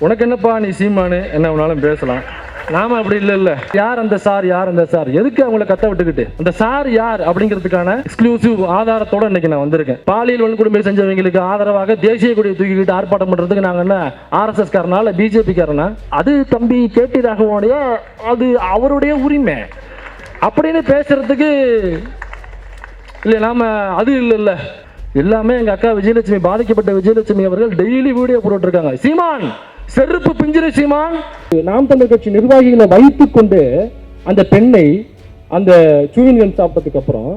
உனக்கு என்னப்பா நீ சீமானு என்ன வேணாலும் பேசலாம். நாம அப்படி இல்ல. யார் அந்த சார், யார் அந்த சார், எதுக்கு அவங்கள கத்த விட்டுக்கிட்டு? அந்த சார் யார் அப்படிங்கிறதுக்கான எக்ஸ்க்ளூசிவ் ஆதாரத்தோட இன்னைக்கு நான் வந்திருக்கேன். பாலியல் வன்கொடுமை செஞ்சவங்களுக்கு ஆதரவாக தேசிய கொடியை தூக்கிக்கிட்டு ஆர்ப்பாட்டம் பண்றதுக்கு நாங்க என்ன RSS காரனா இல்ல BJP காரனா? அது தம்பி KT ராகவனுடைய அது அவருடைய உரிமை அப்படின்னு பேசுறதுக்கு இல்லை. நாம அது இல்ல. எல்லாமே எங்க அக்கா விஜயலட்சுமி, பாதிக்கப்பட்ட விஜயலட்சுமி அவர்கள் டெய்லி வீடியோ போட்டு இருக்காங்க. சீமான் செருப்பு பிஞ்சிரு சீமான். நாம் தமிழர் கட்சி நிர்வாகிகளை வைத்துக் கொண்டு அந்த பெண்ணை அந்த சூவின்கம் சாப்பிட்டதுக்கு அப்புறம்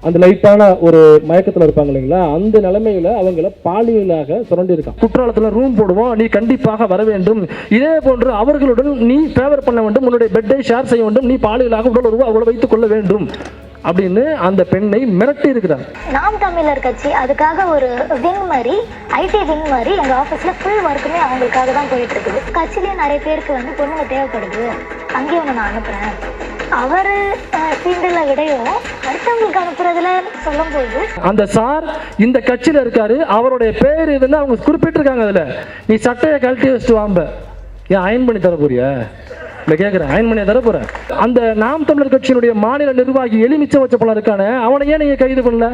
அந்த லைட்டான ஒரு மயக்கத்தில் இருப்பாங்க இல்லைங்களா, அந்த நிலைமையில அவங்கள பாலியலாக சுரண்டி இருக்கான். குற்றாலத்தில் ரூம் போடுவோம், நீ கண்டிப்பாக வர வேண்டும், இதே போன்று அவர்களுடன் நீ ஃபேவர் பண்ண வேண்டும், உன்னுடைய பெட்டை ஷேர் செய்ய வேண்டும், நீ பாலியலாக உடல் உறவு அவளை வைத்துக் கொள்ள வேண்டும் அப்படின்னு அந்த பெண்ணை மிரட்டி இருக்கிறார். நாம் தமிழர் கட்சி அதுக்காக ஒரு விங் மாதிரி, IT விங் மாதிரி எங்க ஆபீஸ்ல ஃபுல் ஒர்க்குமே அவங்களுக்காக தான் போயிட்டு இருக்குது. கட்சியிலேயே நிறைய பேருக்கு வந்து பொண்ணுங்க தேவைப்படுது, அங்கேயும் ஒன்று நான் அனுப்புறேன். அவரு ஃபீல்டில் விடையும் அடுத்தவங்களுக்கு அனுப்புறதுல சொல்லும் போது அந்த சார் இந்த கட்சியில இருக்காரு, அவருடைய பேர் இதுன்னு அவங்க குறிப்பிட்டிருக்காங்க. அதுல நீ சட்டையை கழட்டி வச்சுட்டு வாம்ப, ஏன் அயன் பண்ணி தர போறியா? இல்லை கேட்குறேன், அயன் பண்ணி தர போறேன். அந்த நாம் தமிழர் கட்சியினுடைய மாநில நிர்வாகி எலிமிச்ச வச்ச பணம் இருக்கானே, அவனை ஏன் நீங்க கைது பண்ணல?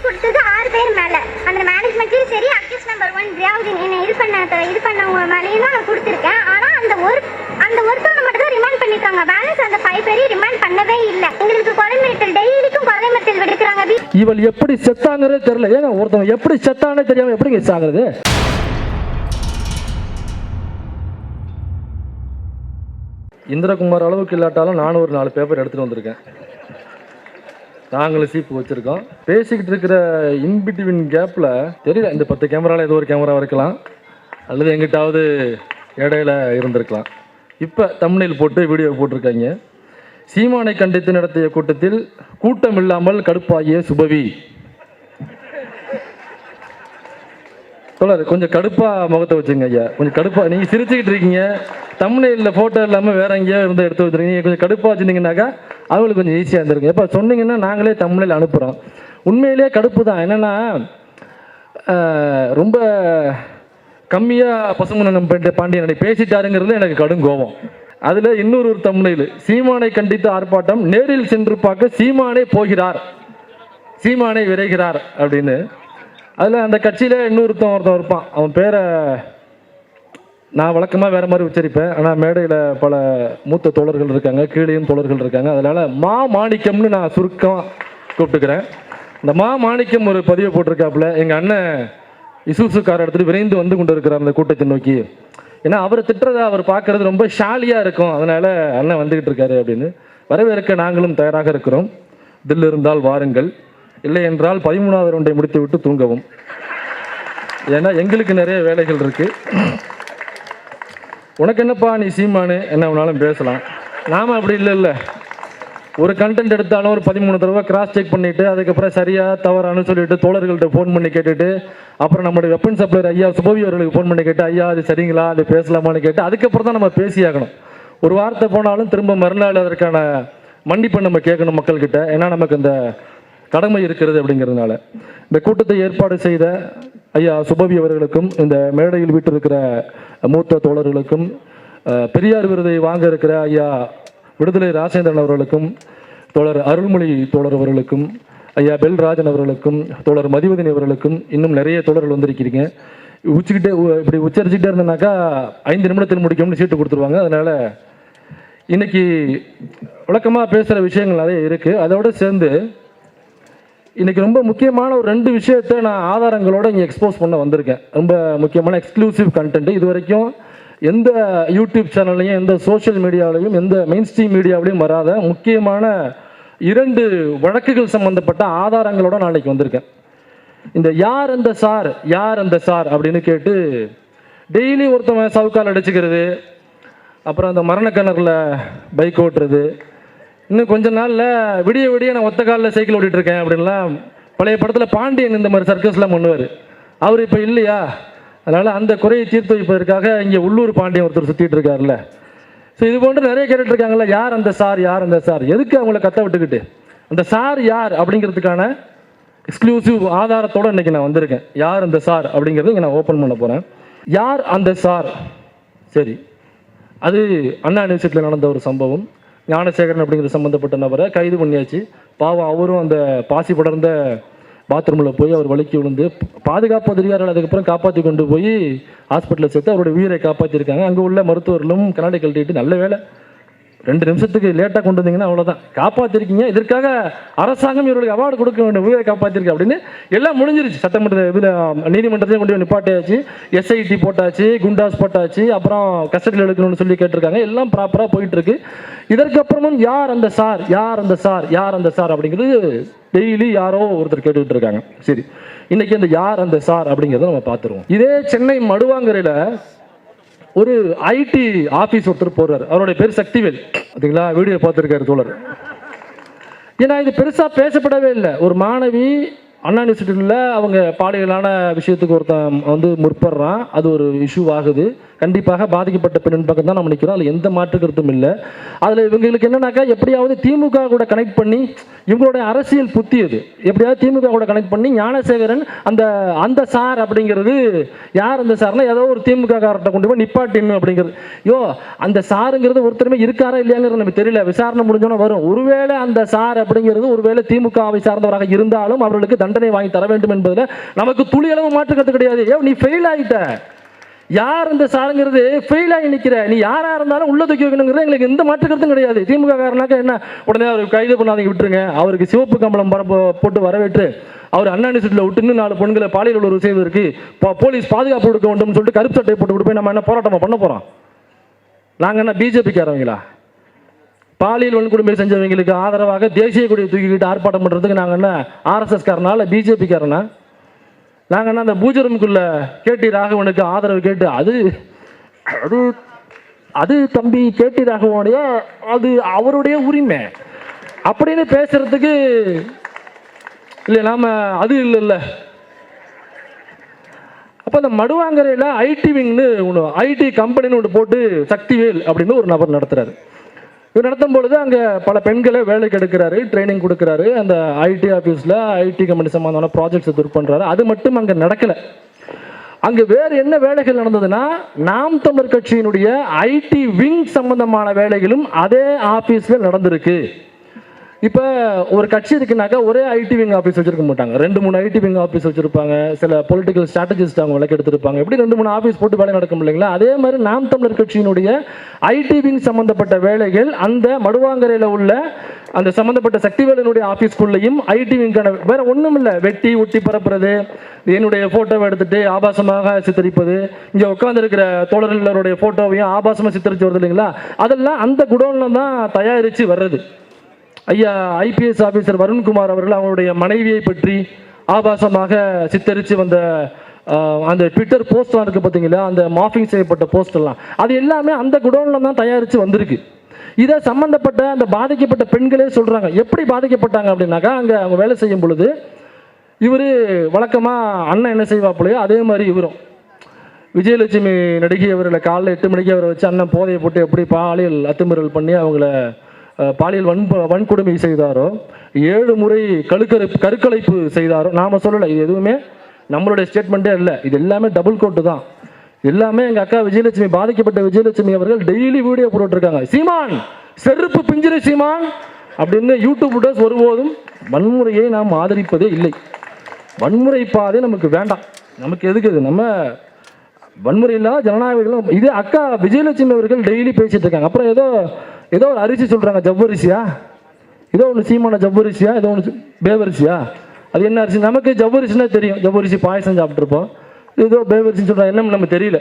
கொடுத்தது 6 பேர் மேல, அந்த மேனேஜ்மெண்ட்லயும் சரி, அக்யூஸ் நம்பர் 1 ஜியாவுதீன் என்ன இது பண்ணவங்க மேலேயும் தான் நான் கொடுத்துருக்கேன். ஆனா அந்த ஒருத்தவங்க மட்டும் தான் ரிமாண்ட் பண்ணிருக்காங்க. பேலன்ஸ் அந்த 5 பேரையும் ரிமாண்ட் பண்ணவே இல்லை. எங்களுக்கு கொலை மிரட்டல், டெய்லிக்கும் கொலை மிரட்டல் விடுக்கிறாங்க. இவள் எப்படி செத்தாங்கிறதே தெரியல. ஏங்க ஒருத்தவங்க எப்படி செத்தானே தெரியாம எப்படி சாகுறது? இந்திரகுமார் அளவுக்கு இல்லாட்டாலும் நானும் ஒரு 4 பேப்பர் எடுத்துட்டு வந்திருக்கேன். நாங்களும் சீப்பு வச்சிருக்கோம். பேசிக்கிட்டு இருக்கிற இன்பிட்வீன் கேப்ல தெரியல, இந்த 10 கேமரால ஏதோ ஒரு கேமரா இருக்கலாம், அல்லது எங்கிட்டாவது இடையில இருந்திருக்கலாம். இப்ப தம்ப்நெயில் போட்டு வீடியோ போட்டிருக்காங்க. சீமானை கண்டித்து நடத்திய கூட்டத்தில் கூட்டம் இல்லாமல் கடுப்பாகிய சுபவி. கொஞ்சம் கடுப்பா முகத்தை வச்சுங்க ஐயா, கொஞ்சம் கடுப்பா. நீங்க சிரிச்சுக்கிட்டு இருக்கீங்க, தம்ப்நெயில்ல போட்டோ இல்லாம வேற எங்கேயோ இருந்து எடுத்து வச்சிருக்கீங்க. கொஞ்சம் கடுப்பா வச்சிருந்தீங்கன்னாக்கா அவங்களுக்கு கொஞ்சம் ஈஸியா இருந்திருக்கு. எப்ப சொன்னீங்கன்னா நாங்களே தம்ப்நெயில் அனுப்புறோம். உண்மையிலேயே கடுப்பு தான். என்னன்னா ரொம்ப கம்மியா பசுமன் பாண்டியன் பேசிட்டாருங்கிறது எனக்கு கடும் கோபம். அதுல இன்னொரு தம்ப்நெயில், சீமானை கண்டித்து ஆர்ப்பாட்டம், நேரில் சென்று பார்க்க சீமானே போகிறார், சீமானை விரைகிறார் அப்படின்னு. அதில் அந்த கட்சியில் ஒருத்தன் இருப்பான், அவன் பேரை நான் வழக்கமாக வேறு மாதிரி உச்சரிப்பேன். ஆனால் மேடையில் பல மூத்த தோழர்கள் இருக்காங்க, கீழேயும் தோழர்கள் இருக்காங்க. அதனால் மாணிக்கம்னு நான் சுருக்கம் கூப்பிட்டுக்கிறேன். இந்த மாணிக்கம் ஒரு பதிவை போட்டிருக்காப்புல, எங்கள் அண்ணன் இசுசு கார் எடுத்துகிட்டு விரைந்து வந்து கொண்டு இருக்கிறார் அந்த கூட்டத்தை நோக்கி. ஏன்னா அவர் திட்டுறதை அவர் பார்க்கறது ரொம்ப ஷாலியாக இருக்கும், அதனால் அண்ணன் வந்துக்கிட்டு இருக்காரு அப்படின்னு. வரவேற்க நாங்களும் தயாராக இருக்கிறோம். தில் இருந்தால் வாருங்கள், இல்லை என்றால் 13வது ரவுண்டை முடித்து விட்டு தூங்கவும். ஏன்னா எங்களுக்கு நிறைய வேலைகள் இருக்கு. உனக்கு என்னப்பா நீ சீமானு என்ன வேணாலும் பேசலாம். நாம அப்படி இல்லை. ஒரு கண்டென்ட் எடுத்தாலும் ஒரு 13 தடவை கிராஸ் செக் பண்ணிட்டு அதுக்கப்புறம் சரியா தவறானு சொல்லிட்டு தோழர்கள்ட்ட ஃபோன் பண்ணி கேட்டுட்டு, அப்புறம் நம்மளுடைய வெப்பன் சப்ளையர் ஐயா சுபவி அவர்களுக்கு ஃபோன் பண்ணி கேட்டு, ஐயா அது சரிங்களா, அது பேசலாமான்னு கேட்டு அதுக்கப்புறம் தான் நம்ம பேசியாகணும். ஒரு வார்த்தை போனாலும் திரும்ப மறுநாள் அதற்கான மன்னிப்பை நம்ம கேட்கணும் மக்கள்கிட்ட. ஏன்னா நமக்கு இந்த கடமை இருக்கிறது அப்படிங்கிறதுனால. இந்த கூட்டத்தை ஏற்பாடு செய்த ஐயா சுபவி அவர்களுக்கும், இந்த மேடையில் வீட்டிருக்கிற மூத்த தோழர்களுக்கும், பெரியார் விருதை வாங்க இருக்கிற ஐயா விடுதலை ராஜேந்திரன் அவர்களுக்கும், தோழர் அருள்மொழி தோழர் அவர்களுக்கும், ஐயா பெல்ராஜன் அவர்களுக்கும், தோழர் மதிவதனி அவர்களுக்கும், இன்னும் நிறைய தோழர்கள் வந்திருக்கிறீங்க. இப்படி உச்சரிச்சுக்கிட்டே இருந்தனாக்கா 5 நிமிடத்தில் முடிக்கும்னு சீட்டு கொடுத்துருவாங்க. அதனால இன்னைக்கு வழக்கமாக பேசுகிற விஷயங்கள் நிறைய இருக்கு. அதோட சேர்ந்து இன்னைக்கு ரொம்ப முக்கியமான ஒரு 2 விஷயத்தை நான் ஆதாரங்களோட இங்கே எக்ஸ்போஸ் பண்ண வந்திருக்கேன். ரொம்ப முக்கியமான எக்ஸ்க்ளூசிவ் கண்டென்ட். இது வரைக்கும் எந்த யூடியூப் சேனல்லையும், எந்த சோஷியல் மீடியாவிலையும், எந்த மெயின் ஸ்ட்ரீம் மீடியாவிலையும் வராத முக்கியமான 2 வழக்குகள் சம்பந்தப்பட்ட ஆதாரங்களோட நான் இன்னைக்கு வந்திருக்கேன். இந்த யார் அந்த சார், யார் அந்த சார் அப்படின்னு கேட்டு டெய்லி ஒருத்தவன் சவுக்கால் அடிச்சுக்கிறது, அப்புறம் அந்த மரணக்கிணறுல பைக் ஓட்டுறது, இன்னும் கொஞ்ச நாளில் விடிய நான் ஒத்த காலில் சைக்கிள் ஓட்டிகிட்டு இருக்கேன் அப்படின்லாம் பழைய படத்தில் பாண்டியன் இந்த மாதிரி சர்க்கஸ்லாம் பண்ணுவார். அவர் இப்போ இல்லையா, அதனால் அந்த குறையை தீர்த்து வைப்பதற்காக இங்கே உள்ளூர் பாண்டியன் ஒருத்தர் சுற்றிட்டு இருக்காருல்ல. ஸோ இது போன்று நிறைய கேட்டுட்டு இருக்காங்கல்ல, யார் அந்த சார், யார் அந்த சார், எதுக்கு அவங்கள கத்த விட்டுக்கிட்டு? அந்த சார் யார் அப்படிங்கிறதுக்கான எக்ஸ்க்ளூசிவ் ஆதாரத்தோடு இன்றைக்கி நான் வந்திருக்கேன். யார் அந்த சார் அப்படிங்கிறத இங்கே நான் ஓப்பன் பண்ண போகிறேன். யார் அந்த சார் சரி, அது அண்ணா யூனிவர்சிட்டியில் நடந்த ஒரு சம்பவம். ஞானசேகரன் அப்படிங்கிற சம்மந்தப்பட்ட நபரை கைது பண்ணியாச்சு. பாவம் அவரும் அந்த பாசி படர்ந்த பாத்ரூமில் போய் அவர் வலிக்கு விழுந்து பாதுகாப்பு அதிகாரிகள் அதுக்கப்புறம் காப்பாற்றி கொண்டு போய் ஹாஸ்பிட்டலில் சேர்த்து அவருடைய உயிரை காப்பாற்றிருக்காங்க. அங்கே உள்ள மருத்துவர்களும் கண்ணாடி கழட்டிட்டு நல்ல வேலை 2 நிமிஷத்துக்கு லேட்டாக கொண்டு வந்தீங்கன்னா அவ்வளோதான், காப்பாற்றிருக்கீங்க, இதற்காக அரசாங்கம் இவர்களுக்கு அவார்டு கொடுக்க வேண்டும், உயிரை காப்பாற்றிருக்கு அப்படின்னு எல்லாம் முடிஞ்சிருச்சு. சட்டமன்ற இதில் நீதிமன்றத்தையும் கொண்டு போய் நிப்பாட்டியாச்சு, எஸ்ஐடி போட்டாச்சு, குண்டாஸ் போட்டாச்சு, அப்புறம் கஸ்டடியில் எடுக்கணும்னு சொல்லி கேட்டிருக்காங்க. எல்லாம் ப்ராப்பராக போயிட்டு இருக்கு. இதற்கப்புறமும் யார் அந்த சார், யார் அந்த சார், யார் அந்த சார் அப்படிங்கிறது டெய்லி யாரோ ஒருத்தர் கேட்டுக்கிட்டு இருக்காங்க. சரி, இன்னைக்கு அந்த யார் அந்த சார் அப்படிங்கிறத நம்ம பார்த்துருவோம். இதே சென்னை மடுவாங்கரையில் ஒரு ஐடி ஆஃபீஸ் ஒருத்தர் போறாரு. அவருடைய பேர் சக்திவேல். பார்த்தீங்களா, வீடியோ பார்த்துருக்காரு தோழர். ஏன்னா இது பெருசாக பேசப்படவே இல்லை. ஒரு மாணவி அண்ணா யூனிவர்சிட்டியில் அவங்க பாலியலான விஷயத்துக்கு ஒருத்தன் வந்து முற்படுறான், அது ஒரு இஷ்யூ ஆகுது. கண்டிப்பாக பாதிக்கப்பட்ட பெண்ணின் பக்கம் தான் நம்ம நிற்கிறோம், அதில் எந்த மாற்று கருத்தும் இல்லை. அதில் இவங்களுக்கு என்னன்னாக்கா எப்படியாவது திமுக கூட கனெக்ட் பண்ணி, இவங்களுடைய அரசியல் புத்தி அது, எப்படியாவது திமுக கூட கனெக்ட் பண்ணி ஞானசேகரன் அந்த சார் அப்படிங்கிறது யார் அந்த சார்னா ஏதோ ஒரு திமுக காரர்கிட்ட கொண்டு போய் நிப்பாட்டின்னு அப்படிங்கிறது. அந்த சாருங்கிறது ஒருத்தருமே இருக்காரா இல்லையாங்கிறது நமக்கு தெரியல, விசாரணை முடிஞ்சோன்னு வரும். ஒருவேளை அந்த சார் அப்படிங்கிறது ஒருவேளை திமுகவை சார்ந்தவராக இருந்தாலும் அவர்களுக்கு தண்டனை வாங்கி தர வேண்டும் என்பதில் நமக்கு துளி அளவு மாற்று கருத்து கிடையாது. நீ ஃபெயில் ஆகிட்ட, யார் இந்த சாருங்கிறது ஃபெயில் ஆகி நிற்கிற, நீ யாரா இருந்தாலும் உள்ள தூக்கி வைக்கணுங்கிறது எங்களுக்கு எந்த மாற்று கருத்தும் கிடையாது. திமுக காரனாக்க என்ன, உடனே அவருக்கு கைது பண்ணாதீங்க, விட்டுருங்க, அவருக்கு சிவப்பு கம்பளம் போட்டு வரவேற்று அவர் அண்ணா யூனிவர்சிட்டியில் விட்டு இன்னும் 4 பெண்களை பாலியல் உறவு செய்வதற்கு போலீஸ் பாதுகாப்பு கொடுக்க வேண்டும் சொல்லிட்டு கருப்பு சட்டை போட்டு கொடுப்போம். நம்ம என்ன போராட்டமா பண்ண போறோம்? நாங்கள் என்ன பிஜேபிக்காரவங்களா? பாலியல் வன்கொடுமை செஞ்சவங்களுக்கு ஆதரவாக தேசிய கொடியை தூக்கிக்கிட்டு ஆர்ப்பாட்டம் பண்ணுறதுக்கு நாங்கள் என்ன ஆர்எஸ்எஸ் காரனா இல்லை பிஜேபி காரனா? நாங்கள் என்ன அந்த பூஜரமுக்குள்ள கேடி ராகவனுக்கு ஆதரவு கேட்டு அது அது அது தம்பி கேடி ராகவனுடைய அது அவருடைய உரிமை அப்படின்னு பேசுறதுக்கு இல்லை, நாம அது இல்லை. அப்போ அந்த மடுவாங்கரையில் ஐடி விங்னு ஒன்று, ஐடி கம்பெனின்னு ஒன்று போட்டு சக்திவேல் அப்படின்னு ஒரு நபர் நடத்துறாரு. இவர் நடத்தும் பொழுது அங்கே பல பெண்களை வேலைக்கு எடுக்கிறாரு, ட்ரைனிங் கொடுக்குறாரு. அந்த ஐடி ஆஃபீஸில் ஐடி கம்பெனி சம்பந்தமான ப்ராஜெக்ட்ஸை ஒர்க் பண்ணுறாரு. அது மட்டும் அங்கே நடக்கலை. அங்கே வேறு என்ன வேலைகள் நடந்ததுன்னா, நாம் தமிழர் கட்சியினுடைய ஐடி விங் சம்பந்தமான வேலைகளும் அதே ஆஃபீஸில் நடந்திருக்கு. இப்போ ஒரு கட்சி இருக்குனாக்கா ஒரே ஐடி விங் ஆஃபீஸ் வச்சிருக்க மாட்டாங்க, 2-3 ஐடி விங் ஆஃபீஸ் வச்சிருப்பாங்க. சில பொலிட்டிக்கல் ஸ்ட்ராட்டஜிஸ்ட் அவங்க விளக்கு எடுத்திருப்பாங்க. எப்படி 2-3 ஆஃபீஸ் போட்டு வேலை நடக்கும் இல்லைங்களா? அதே மாதிரி நாம் தமிழர் கட்சியினுடைய ஐடி விங் சம்பந்தப்பட்ட வேலைகள் அந்த மடுவாங்கரையில் உள்ள அந்த சம்பந்தப்பட்ட சக்திவேலனுடைய ஆஃபீஸ்க்குள்ளேயும் ஐடி விங்கான வேற ஒன்றும் இல்லை. வெட்டி ஒட்டி பரப்புறது, என்னுடைய ஃபோட்டோவை எடுத்துட்டு ஆபாசமாக சித்தரிப்பது, இங்கே உட்காந்துருக்கிற தோழர்களுடைய ஃபோட்டோவையும் ஆபாசமாக சித்தரித்து வருது இல்லைங்களா? அதெல்லாம் அந்த குடோனில் தான் தயாரித்து வர்றது. ஐயா ஐபிஎஸ் ஆஃபீஸர் வருண்குமார் அவர்கள் அவங்களுடைய மனைவியை பற்றி ஆபாசமாக சித்தரித்து வந்த அந்த ட்விட்டர் போஸ்ட்லாம் இருக்குது பார்த்தீங்களா, அந்த மாஃபிங் செய்யப்பட்ட போஸ்டெல்லாம் அது எல்லாமே அந்த குடோனில் தான் தயாரித்து வந்திருக்கு. இதை சம்மந்தப்பட்ட அந்த பாதிக்கப்பட்ட பெண்களே சொல்கிறாங்க. எப்படி பாதிக்கப்பட்டாங்க அப்படின்னாக்கா, அங்கே அவங்க வேலை செய்யும் பொழுது இவர் வழக்கமாக அண்ணன் என்ன செய்வாப்பிலையோ அதே மாதிரி இவரும் விஜயலட்சுமி நடிகை அவர்களை காலைல 8 மணிக்கு அவரை வச்சு அண்ணன் போதையை போட்டு எப்படி பாலியல் அத்துமீறல் பண்ணி அவங்கள பாலியல் வன்கொடுமை செய்தாரோ, 7 முறை கருக்கலைப்பு செய்தாரோ. நாம் சொல்லலை, இது எதுவுமே நம்மளுடைய ஸ்டேட்மெண்ட்டே இல்லை, இது எல்லாமே டபுள் கோட்டு தான். எல்லாமே எங்கள் அக்கா விஜயலட்சுமி, பாதிக்கப்பட்ட விஜயலட்சுமி அவர்கள் டெய்லி வீடியோ போட்டுருக்காங்க. சீமான் செருப்பு பிஞ்சிரு சீமான் அப்படின்னு யூடியூப் ஒருபோதும் வன்முறையை நாம் ஆதரிப்பதே இல்லை. வன்முறை பாதை நமக்கு வேண்டாம், நமக்கு எதுக்கு இது? நம்ம வன்முறை இல்லாத ஜனநாயகம். இது அக்கா விஜயலட்சுமி அவர்கள் டெய்லி பேசிட்டு இருக்காங்க. அப்புறம் ஏதோ ஒரு அரிசி சொல்றாங்க, ஜவ்வரிசியா, ஏதோ ஒன்று சீமான ஜவ்வரிசியா, ஏதோ ஒன்று பேவரிசியா, அது என்ன அரிசி? நமக்கு ஜவ்வரிசினா தெரியும், ஜவ்வரிசி பாயசம் சாப்பிட்ருப்போம். ஏதோ பேவரிசின்னு சொல்றாங்க, என்ன நமக்கு தெரியல.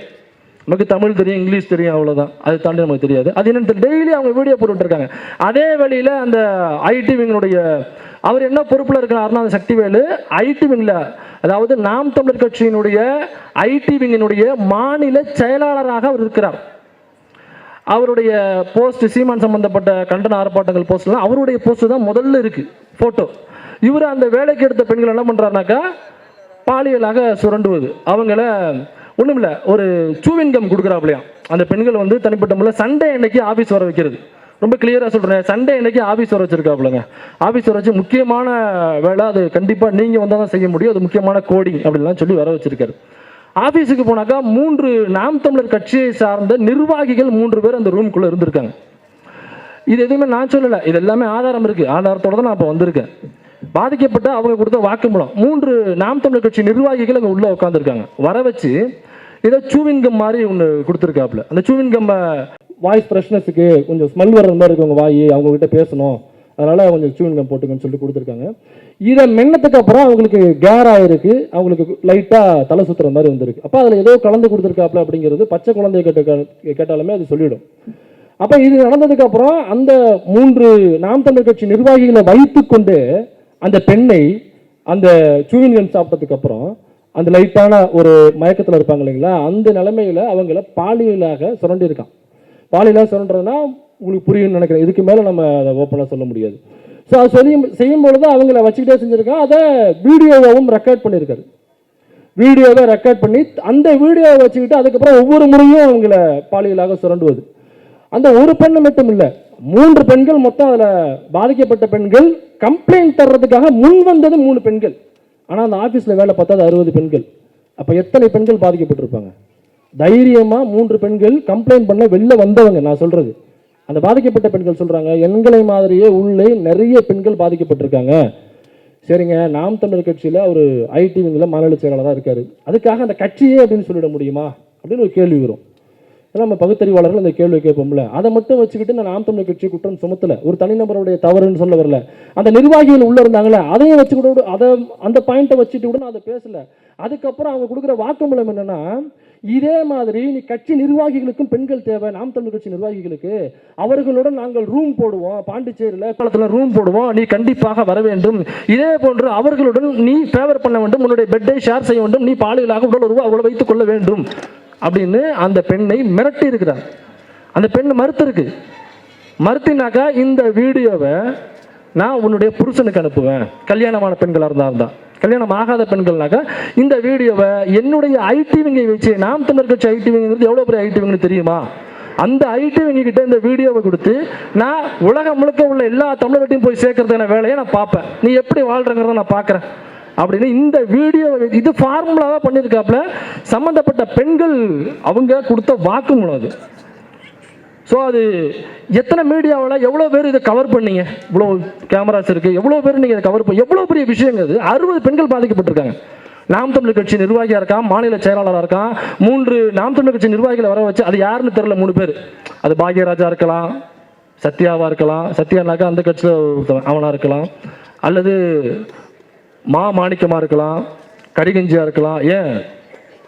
நமக்கு தமிழ் தெரியும், இங்கிலீஷ் தெரியும், அவ்வளோதான். அதை தாண்டி நமக்கு தெரியாது. அது என்னன்னு டெய்லி அவங்க வீடியோ போட்டுருக்காங்க. அதே வழியில் அந்த ஐடி விங்கனுடைய அவர் என்ன பொறுப்பில் இருக்கிறாருன்னா, அந்த சக்திவேலு ஐடி விங்கில், அதாவது நாம் தமிழர் கட்சியினுடைய ஐடி விங்கினுடைய மாநில செயலாளராக அவர் இருக்கிறார். அவருடைய போஸ்ட், சீமான் சம்பந்தப்பட்ட கண்டன ஆர்ப்பாட்டங்கள் போஸ்ட்லாம் அவருடைய போஸ்ட் தான் முதல்ல இருக்கு ஃபோட்டோ. இவர் அந்த வேலைக்கு எடுத்த பெண்கள் என்ன பண்ணுறாருனாக்கா, பாலியலாக சுரண்டுவது, அவங்கள ஒன்றும் இல்லை, ஒரு சூவின்கம் கொடுக்குறாப்லையாம். அந்த பெண்கள் வந்து தனிப்பட்ட முறையில் சண்டே அன்னைக்கு ஆஃபீஸ் வர வைக்கிறது. ரொம்ப கிளியராக சொல்கிறேன், சண்டே அன்னைக்கு ஆஃபீஸ் வர வச்சிருக்காப்புலங்க. ஆஃபீஸ் வர வச்சு முக்கியமான வேலை, அது கண்டிப்பாக நீங்கள் வந்தால் தான் செய்ய முடியும், அது முக்கியமான கோடிங் அப்படின்லாம் சொல்லி வர வச்சிருக்காரு. ஆஃபீஸுக்கு போனாக்கா 3 நாம் தமிழர் கட்சியை சார்ந்த நிர்வாகிகள் 3 பேர் அந்த ரூம்குள்ளே இருந்திருக்காங்க. இது எதுவுமே நான் சொல்லலை, இது எல்லாமே ஆதாரம் இருக்குது. ஆதாரத்தோடு தான் நான் இப்போ வந்திருக்கேன். பாதிக்கப்பட்ட அவங்க கொடுத்த வாக்குமூலம் 3 நாம் தமிழர் கட்சி நிர்வாகிகள் அங்கே உள்ளே உட்காந்துருக்காங்க. வர வச்சு ஏதோ சூவின்கம் மாதிரி ஒன்று கொடுத்துருக்காப்புல. அந்த சூவின்கம்மை வாய்ஸ் ஃப்ரெஷ்னஸுக்கு கொஞ்சம் ஸ்மெல் வர்ற மாதிரி இருக்கு உங்கள் வாய், அவங்ககிட்ட பேசணும், அதனால் கொஞ்சம் சூவின்கம் போட்டுக்கன்னு சொல்லிட்டு கொடுத்துருக்காங்க. இதை மென்னத்துக்கு அப்புறம் அவங்களுக்கு கேர் ஆகிருக்கு, அவங்களுக்கு லைட்டாக தலை சுற்றுற மாதிரி வந்திருக்கு. அப்போ அதில் ஏதோ கலந்து கொடுத்துருக்காப்புல அப்படிங்கிறது பச்சை குழந்தைய கேட்டாலுமே அது சொல்லிவிடும். அப்போ இது நடந்ததுக்கு அப்புறம் அந்த 3 நாம் தமிழர் கட்சி நிர்வாகிகளை வைத்துக்கொண்டு அந்த பெண்ணை அந்த சூவின்கம் சாப்பிட்டதுக்கு அப்புறம் அந்த லைட்டான ஒரு மயக்கத்தில் இருப்பாங்க இல்லைங்களா, அந்த நிலைமையில் அவங்கள பாலியலாக சுரண்டியிருக்கான். பாலியலாக சுரண்டுறதுனா உங்களுக்கு புரியும்னு நினைக்கிறேன். இதுக்கு மேலே நம்ம அதை ஓப்பனாக சொல்ல முடியாது. ஸோ அது செய்யும்பொழுது அவங்கள வச்சுக்கிட்டே செஞ்சுருக்கான். அதை வீடியோவாகவும் ரெக்கார்ட் பண்ணியிருக்காரு. வீடியோவை ரெக்கார்ட் பண்ணி அந்த வீடியோவை வச்சுக்கிட்டு அதுக்கப்புறம் ஒவ்வொரு முறையும் அவங்கள பாலியலாக சுரண்டுவது. அந்த ஒரு பெண்ணு மட்டும் இல்லை, 3 பெண்கள் மொத்தம். அதில் பாதிக்கப்பட்ட பெண்கள் கம்ப்ளைண்ட் தர்றதுக்காக முன் வந்தது 3 பெண்கள். ஆனால் அந்த ஆஃபீஸில் வேலை பார்த்தா அது 60 பெண்கள். அப்போ எத்தனை பெண்கள் பாதிக்கப்பட்டிருப்பாங்க? தைரியமாக 3 பெண்கள் கம்ப்ளைண்ட் பண்ண வெளில வந்தவங்க. நான் சொல்கிறது அந்த பாதிக்கப்பட்ட பெண்கள் சொல்கிறாங்க, எங்களை மாதிரியே உள்ளே நிறைய பெண்கள் பாதிக்கப்பட்டிருக்காங்க. சரிங்க, நாம் தமிழர் கட்சியில் ஒரு ஐடி விங்கில் மாநில செயலாளராக இருக்கார், அதுக்காக அந்த கட்சியே அப்படின்னு சொல்லிட முடியுமா அப்படின்னு ஒரு கேள்வி வரும். நம்ம பகுத்தறிவாளர்கள் அந்த கேள்வி கேட்போம்ல, அதை மட்டும் வச்சுக்கிட்டு நான் நாம் தமிழர் கட்சி குற்றம் சுமத்தலை, ஒரு தனிநபருடைய தவறுன்னு சொல்ல வரல. அந்த நிர்வாகிகள் உள்ளே இருந்தாங்களே அதையும் வச்சு கூட அந்த பாயிண்ட்டை வச்சுட்டு கூட நான் அதை பேசலை. அதுக்கப்புறம் அவங்க கொடுக்குற வாக்குமூலம் என்னென்னா, இதே மாதிரி நீ கட்சி நிர்வாகிகளுக்கும் பெண்கள் தேவை, நாம் தமிழர் கட்சி நிர்வாகிகளுக்கு அவர்களுடன் நாங்கள் ரூம் போடுவோம், பாண்டிச்சேரியில் காலத்தில் ரூம் போடுவோம், நீ கண்டிப்பாக வர வேண்டும், இதே போன்று அவர்களுடன் நீ ஃபேவர் பண்ண வேண்டும், உன்னுடைய பெட்டை ஷேர் செய்ய வேண்டும், நீ பாலியலாக உடல் உறவு அவளை வைத்துக் கொள்ள வேண்டும் அப்படின்னு அந்த பெண்ணை மிரட்டி இருக்கிறார். அந்த பெண் மறுத்திருக்கு. மறுத்தினாக்கா இந்த வீடியோவை நான் உன்னுடைய புருஷனுக்கு அனுப்புவேன், கல்யாணமான பெண்களாக இருந்தா. கல்யாணம் ஆகாத பெண்கள்னாக்கா இந்த வீடியோவை என்னுடைய ஐடி விங்கை வச்சு, நாம் தமிழர் கட்சி ஐடி விங்கிறது எவ்வளோ பெரிய ஐடி விங்னு தெரியுமா, அந்த ஐடி விங்க கிட்ட இந்த வீடியோவை கொடுத்து நான் உலகம் முழுக்க உள்ள எல்லா தமிழர்கிட்டையும் போய் சேர்க்கறதுக்கான வேலையை நான் பார்ப்பேன், நீ எப்படி வாழ்றங்கிறத நான் பார்க்குறேன் அப்படின்னு இந்த வீடியோ இது ஃபார்முலாவாக பண்ணியிருக்காப்புல. சம்மந்தப்பட்ட பெண்கள் அவங்க கொடுத்த வாக்குமூலம் அது. ஸோ அது எத்தனை மீடியாவில் எவ்வளோ பேர் இதை கவர் பண்ணீங்க, இவ்வளோ கேமராஸ் இருக்குது, எவ்வளோ பேர் நீங்கள் இதை கவர் பண்ணி, எவ்வளோ பெரிய விஷயங்கிறது. 60 பெண்கள் பாதிக்கப்பட்டிருக்காங்க. நாம் தமிழர் கட்சி நிர்வாகியாக இருக்கான், மாநில செயலாளராக இருக்கான், 3 நாம் தமிழர் கட்சி நிர்வாகிகளை வர வச்சு, அது யாருன்னு தெரில 3 பேர். அது பாக்யராஜா இருக்கலாம், சத்யாவாக இருக்கலாம், சத்யானாக்கா அந்த கட்சியில் அவனாக இருக்கலாம், அல்லது மாணிக்கமாக இருக்கலாம், கரிகஞ்சியாக இருக்கலாம், ஏன்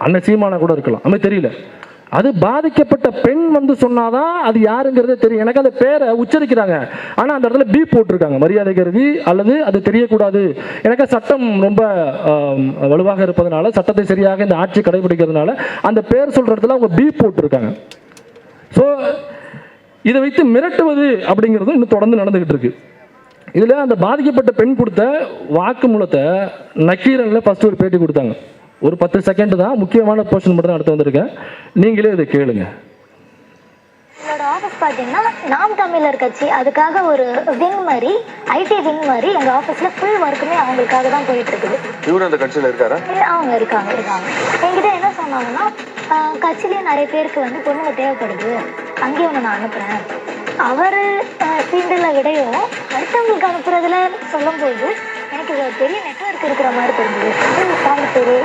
அண்ணன் சீமானா கூட இருக்கலாம், அது தெரியல. அது பாதிக்கப்பட்ட பெண் வந்து சொன்னாதான் அது யாருங்கிறதே தெரியும். எனக்கு அந்த பேரை உச்சரிக்கிறாங்க, ஆனால் அந்த இடத்துல பீப் போட்டிருக்காங்க, மரியாதை கருதி, அல்லது அது தெரியக்கூடாது. எனக்கு சட்டம் ரொம்ப வலுவாக இருப்பதனால, சட்டத்தை சரியாக இந்த ஆட்சி கடைபிடிக்கிறதுனால அந்த பேர் சொல்கிற இடத்துல அவங்க பீப் போட்டிருக்காங்க. ஸோ இதை வைத்து மிரட்டுவது அப்படிங்கிறதும் இன்னும் தொடர்ந்து நடந்துகிட்டு இருக்கு. இதில் அந்த பாதிக்கப்பட்ட பெண் கொடுத்த வாக்குமூலத்தை நக்கீரனில் ஃபர்ஸ்ட் ஒரு பேட்டி கொடுத்தாங்க. ஒரு 10 செகண்ட் தான், முக்கியமான போர்ஷன் மட்டும் தான் அடுத்து வந்திருக்கேன், நீங்களே இதை கேளுங்க. என்னோட ஆஃபீஸ் பார்த்தீங்கன்னா நாம் தமிழர் கட்சி அதுக்காக ஒரு விங் மாதிரி, ஐடி விங் மாதிரி எங்கள் ஆஃபீஸில் ஃபுல் ஒர்க்குமே அவங்களுக்காக தான் போயிட்டு இருக்குது. இவரு அந்த கட்சியில் இருக்காரா? அவங்க இருக்காங்க. என்கிட்ட என்ன சொன்னாங்கன்னா, கட்சியிலேயே நிறைய பேருக்கு வந்து பொண்ணுங்க தேவைப்படுது, அங்கேயே ஒன்று நான் அனுப்புகிறேன். அவர் ஃபீல்டில் விடையும் அடுத்தவங்களுக்கு அனுப்புறதுல சொல்லும்போது எனக்கு ஒரு பெரிய நெட்வொர்க் இருக்கிற மாதிரி தெரிஞ்சுது. பாண்டிச்சேரி,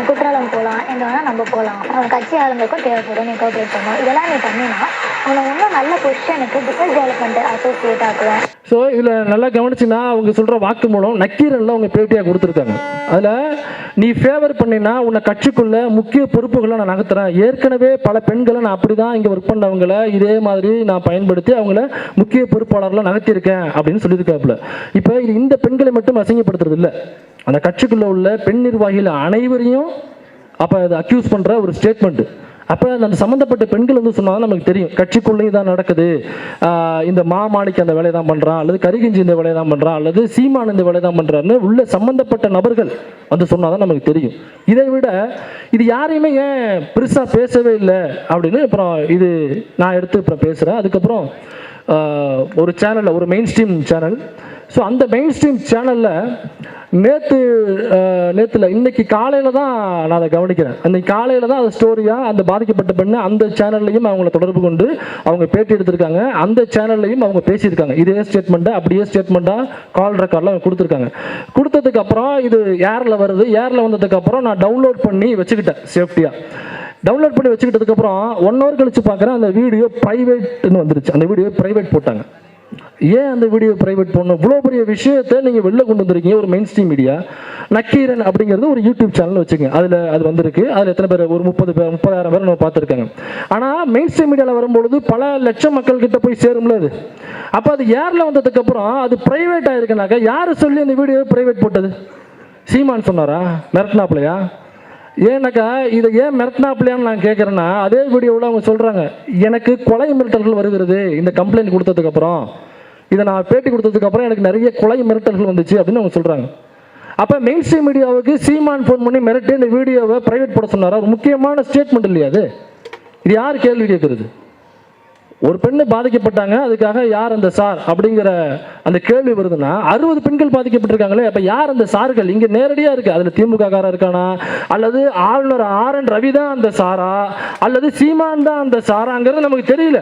குற்றாலம் போகலாம், எங்கே வேணால் நம்ம போகலாம், அவங்க கட்சி ஆளுங்களுக்கும் தேவைப்படும், நீ கோஆப்ரேட் பண்ணணும், இதெல்லாம் நீ பண்ணினா உன்னை இன்னும் நல்ல பொசிஷனுக்கு பிஸ்னஸ் டெவலப்மெண்ட் அசோசியேட் ஆக்குவேன். ஸோ இதில் நல்லா கவனிச்சுன்னா அவங்க சொல்கிற வாக்குமூலம் நக்கீரனில் அவங்க பேட்டியாக கொடுத்துருக்காங்க. அதில் நீ ஃபேவர் பண்ணினா உன்னை கட்சிக்குள்ளே முக்கிய பொறுப்புகளை நான் நகர்த்துறேன், ஏற்கனவே பல பெண்களை நான் அப்படி தான் இங்கே ஒர்க் பண்ணவங்களை இதே மாதிரி நான் பயன்படுத்தி அவங்கள முக்கிய பொறுப்பாளர்களை நகர்த்தியிருக்கேன் அப்படின்னு சொல்லியிருக்காப்புல. இப்போ இது இந்த பெண்களை மட்டும் அசிங்கப்படுத்துறது இல்லை, அந்த கட்சிக்குள்ளே உள்ள பெண் நிர்வாகிகள் அனைவரையும் அப்போ அதை அக்யூஸ் பண்ணுற ஒரு ஸ்டேட்மெண்ட்டு. அப்போ அந்த சம்மந்தப்பட்ட பெண்கள் வந்து சொன்னால் நமக்கு தெரியும், கட்சிக்குள்ளேயும் தான் நடக்குது, இந்த மாணிக்கு அந்த வேலையை தான் பண்ணுறான், அல்லது கரிகஞ்சி இந்த வேலையை தான் பண்ணுறான், அல்லது சீமான் இந்த வேலையை தான் பண்ணுறான்னு உள்ள சம்மந்தப்பட்ட நபர்கள் வந்து சொன்னால் தான் நமக்கு தெரியும். இதை விட இது யாரையுமே ஏன் பெருசாக பேசவே இல்லை அப்படின்னு அப்புறம் இது நான் எடுத்து அப்புறம் பேசுகிறேன். அதுக்கப்புறம் ஒரு சேனலில், ஒரு மெயின் ஸ்ட்ரீம் சேனல், ஸோ அந்த மெயின் ஸ்ட்ரீம் சேனலில் நேற்றுல இன்னைக்கு காலையில் தான் நான் அதை கவனிக்கிறேன். அன்னைக்கு காலையில் தான் அது ஸ்டோரியாக அந்த பாதிக்கப்பட்ட பெண்ணு அந்த சேனல்லையும் அவங்கள தொடர்பு கொண்டு அவங்க பேட்டி எடுத்திருக்காங்க. அந்த சேனல்லையும் அவங்க பேசியிருக்காங்க. இதே ஸ்டேட்மெண்ட்டை அப்படியே ஸ்டேட்மெண்ட்டாக கால் ரெக்கார்டில் கொடுத்துருக்காங்க. கொடுத்ததுக்கப்புறம் இது ஏரில் வருது. ஏரில் வந்ததுக்கப்புறம் நான் டவுன்லோட் பண்ணி வச்சுக்கிட்டேன் சேஃப்டியாக. டவுன்லோட் பண்ணி வச்சுக்கிட்டதுக்கப்புறம் 1 hour கழிச்சு பார்க்குறேன் அந்த வீடியோ ப்ரைவேட்னு வந்துருச்சு. அந்த வீடியோ ப்ரைவேட் போட்டாங்க. ஏன் அந்த வீடியோ ப்ரைவேட் போடணும்? இவ்வளோ பெரிய விஷயத்தை நீங்கள் வெளில கொண்டு வந்திருக்கீங்க. ஒரு மெயின் ஸ்ட்ரீம் மீடியா நக்கீரன் அப்படிங்கிறது ஒரு யூடியூப் சேனல் வச்சுக்கோங்க. அதில் அது வந்திருக்கு. அதில் எத்தனை பேர்? ஒரு 30,000 பேர் நம்ம பார்த்துருக்காங்க. ஆனால் மெயின் ஸ்ட்ரீம் மீடியாவில் வரும்பொழுது பல லட்சம் மக்கள்கிட்ட போய் சேரும்ல அது. அப்போ அது ஏரில் வந்ததுக்கப்புறம் அது ப்ரைவேட் ஆகிருக்குனாக்கா யார் சொல்லி அந்த வீடியோ ப்ரைவேட் போட்டது? சீமான் சொன்னாரா? மிரட்டினாப்லையா? ஏன்னாக்கா இதை ஏன் மிரட்டினாப்லையான்னு நான் கேட்குறேன்னா, அதே வீடியோவில் அவங்க சொல்கிறாங்க எனக்கு கொலை மிரட்டல்கள் வருகிறது இந்த கம்ப்ளைண்ட் கொடுத்ததுக்கப்புறம், இதை நான் பேட்டி கொடுத்ததுக்கப்புறம் எனக்கு நிறைய கொலை மிரட்டல்கள் வந்துச்சு அப்படின்னு அவங்க சொல்கிறாங்க. அப்போ மெயின் ஸ்ட்ரீம் மீடியாவுக்கு சீமான் ஃபோன் பண்ணி மிரட்டி இந்த வீடியோவை ப்ரைவேட் போட சொன்னாரா? ஒரு முக்கியமான ஸ்டேட்மெண்ட் இல்லையா அது? இது யார் கேள்வி கேட்குறது? ஒரு பெண்ணு பாதிக்கப்பட்டாங்க, அதுக்காக யார் அந்த சார் அப்படிங்கிற அந்த கேள்வி வருதுன்னா 60 பெண்கள் பாதிக்கப்பட்டிருக்காங்களே. அப்போ யார் அந்த சார்கள்? இங்கே நேரடியாக இருக்குது. அதில் திமுக காரா இருக்கானா, அல்லது ஆளுநர் RN ரவி தான் அந்த சாரா, அல்லது சீமான் தான் அந்த சாராங்கிறது நமக்கு தெரியல.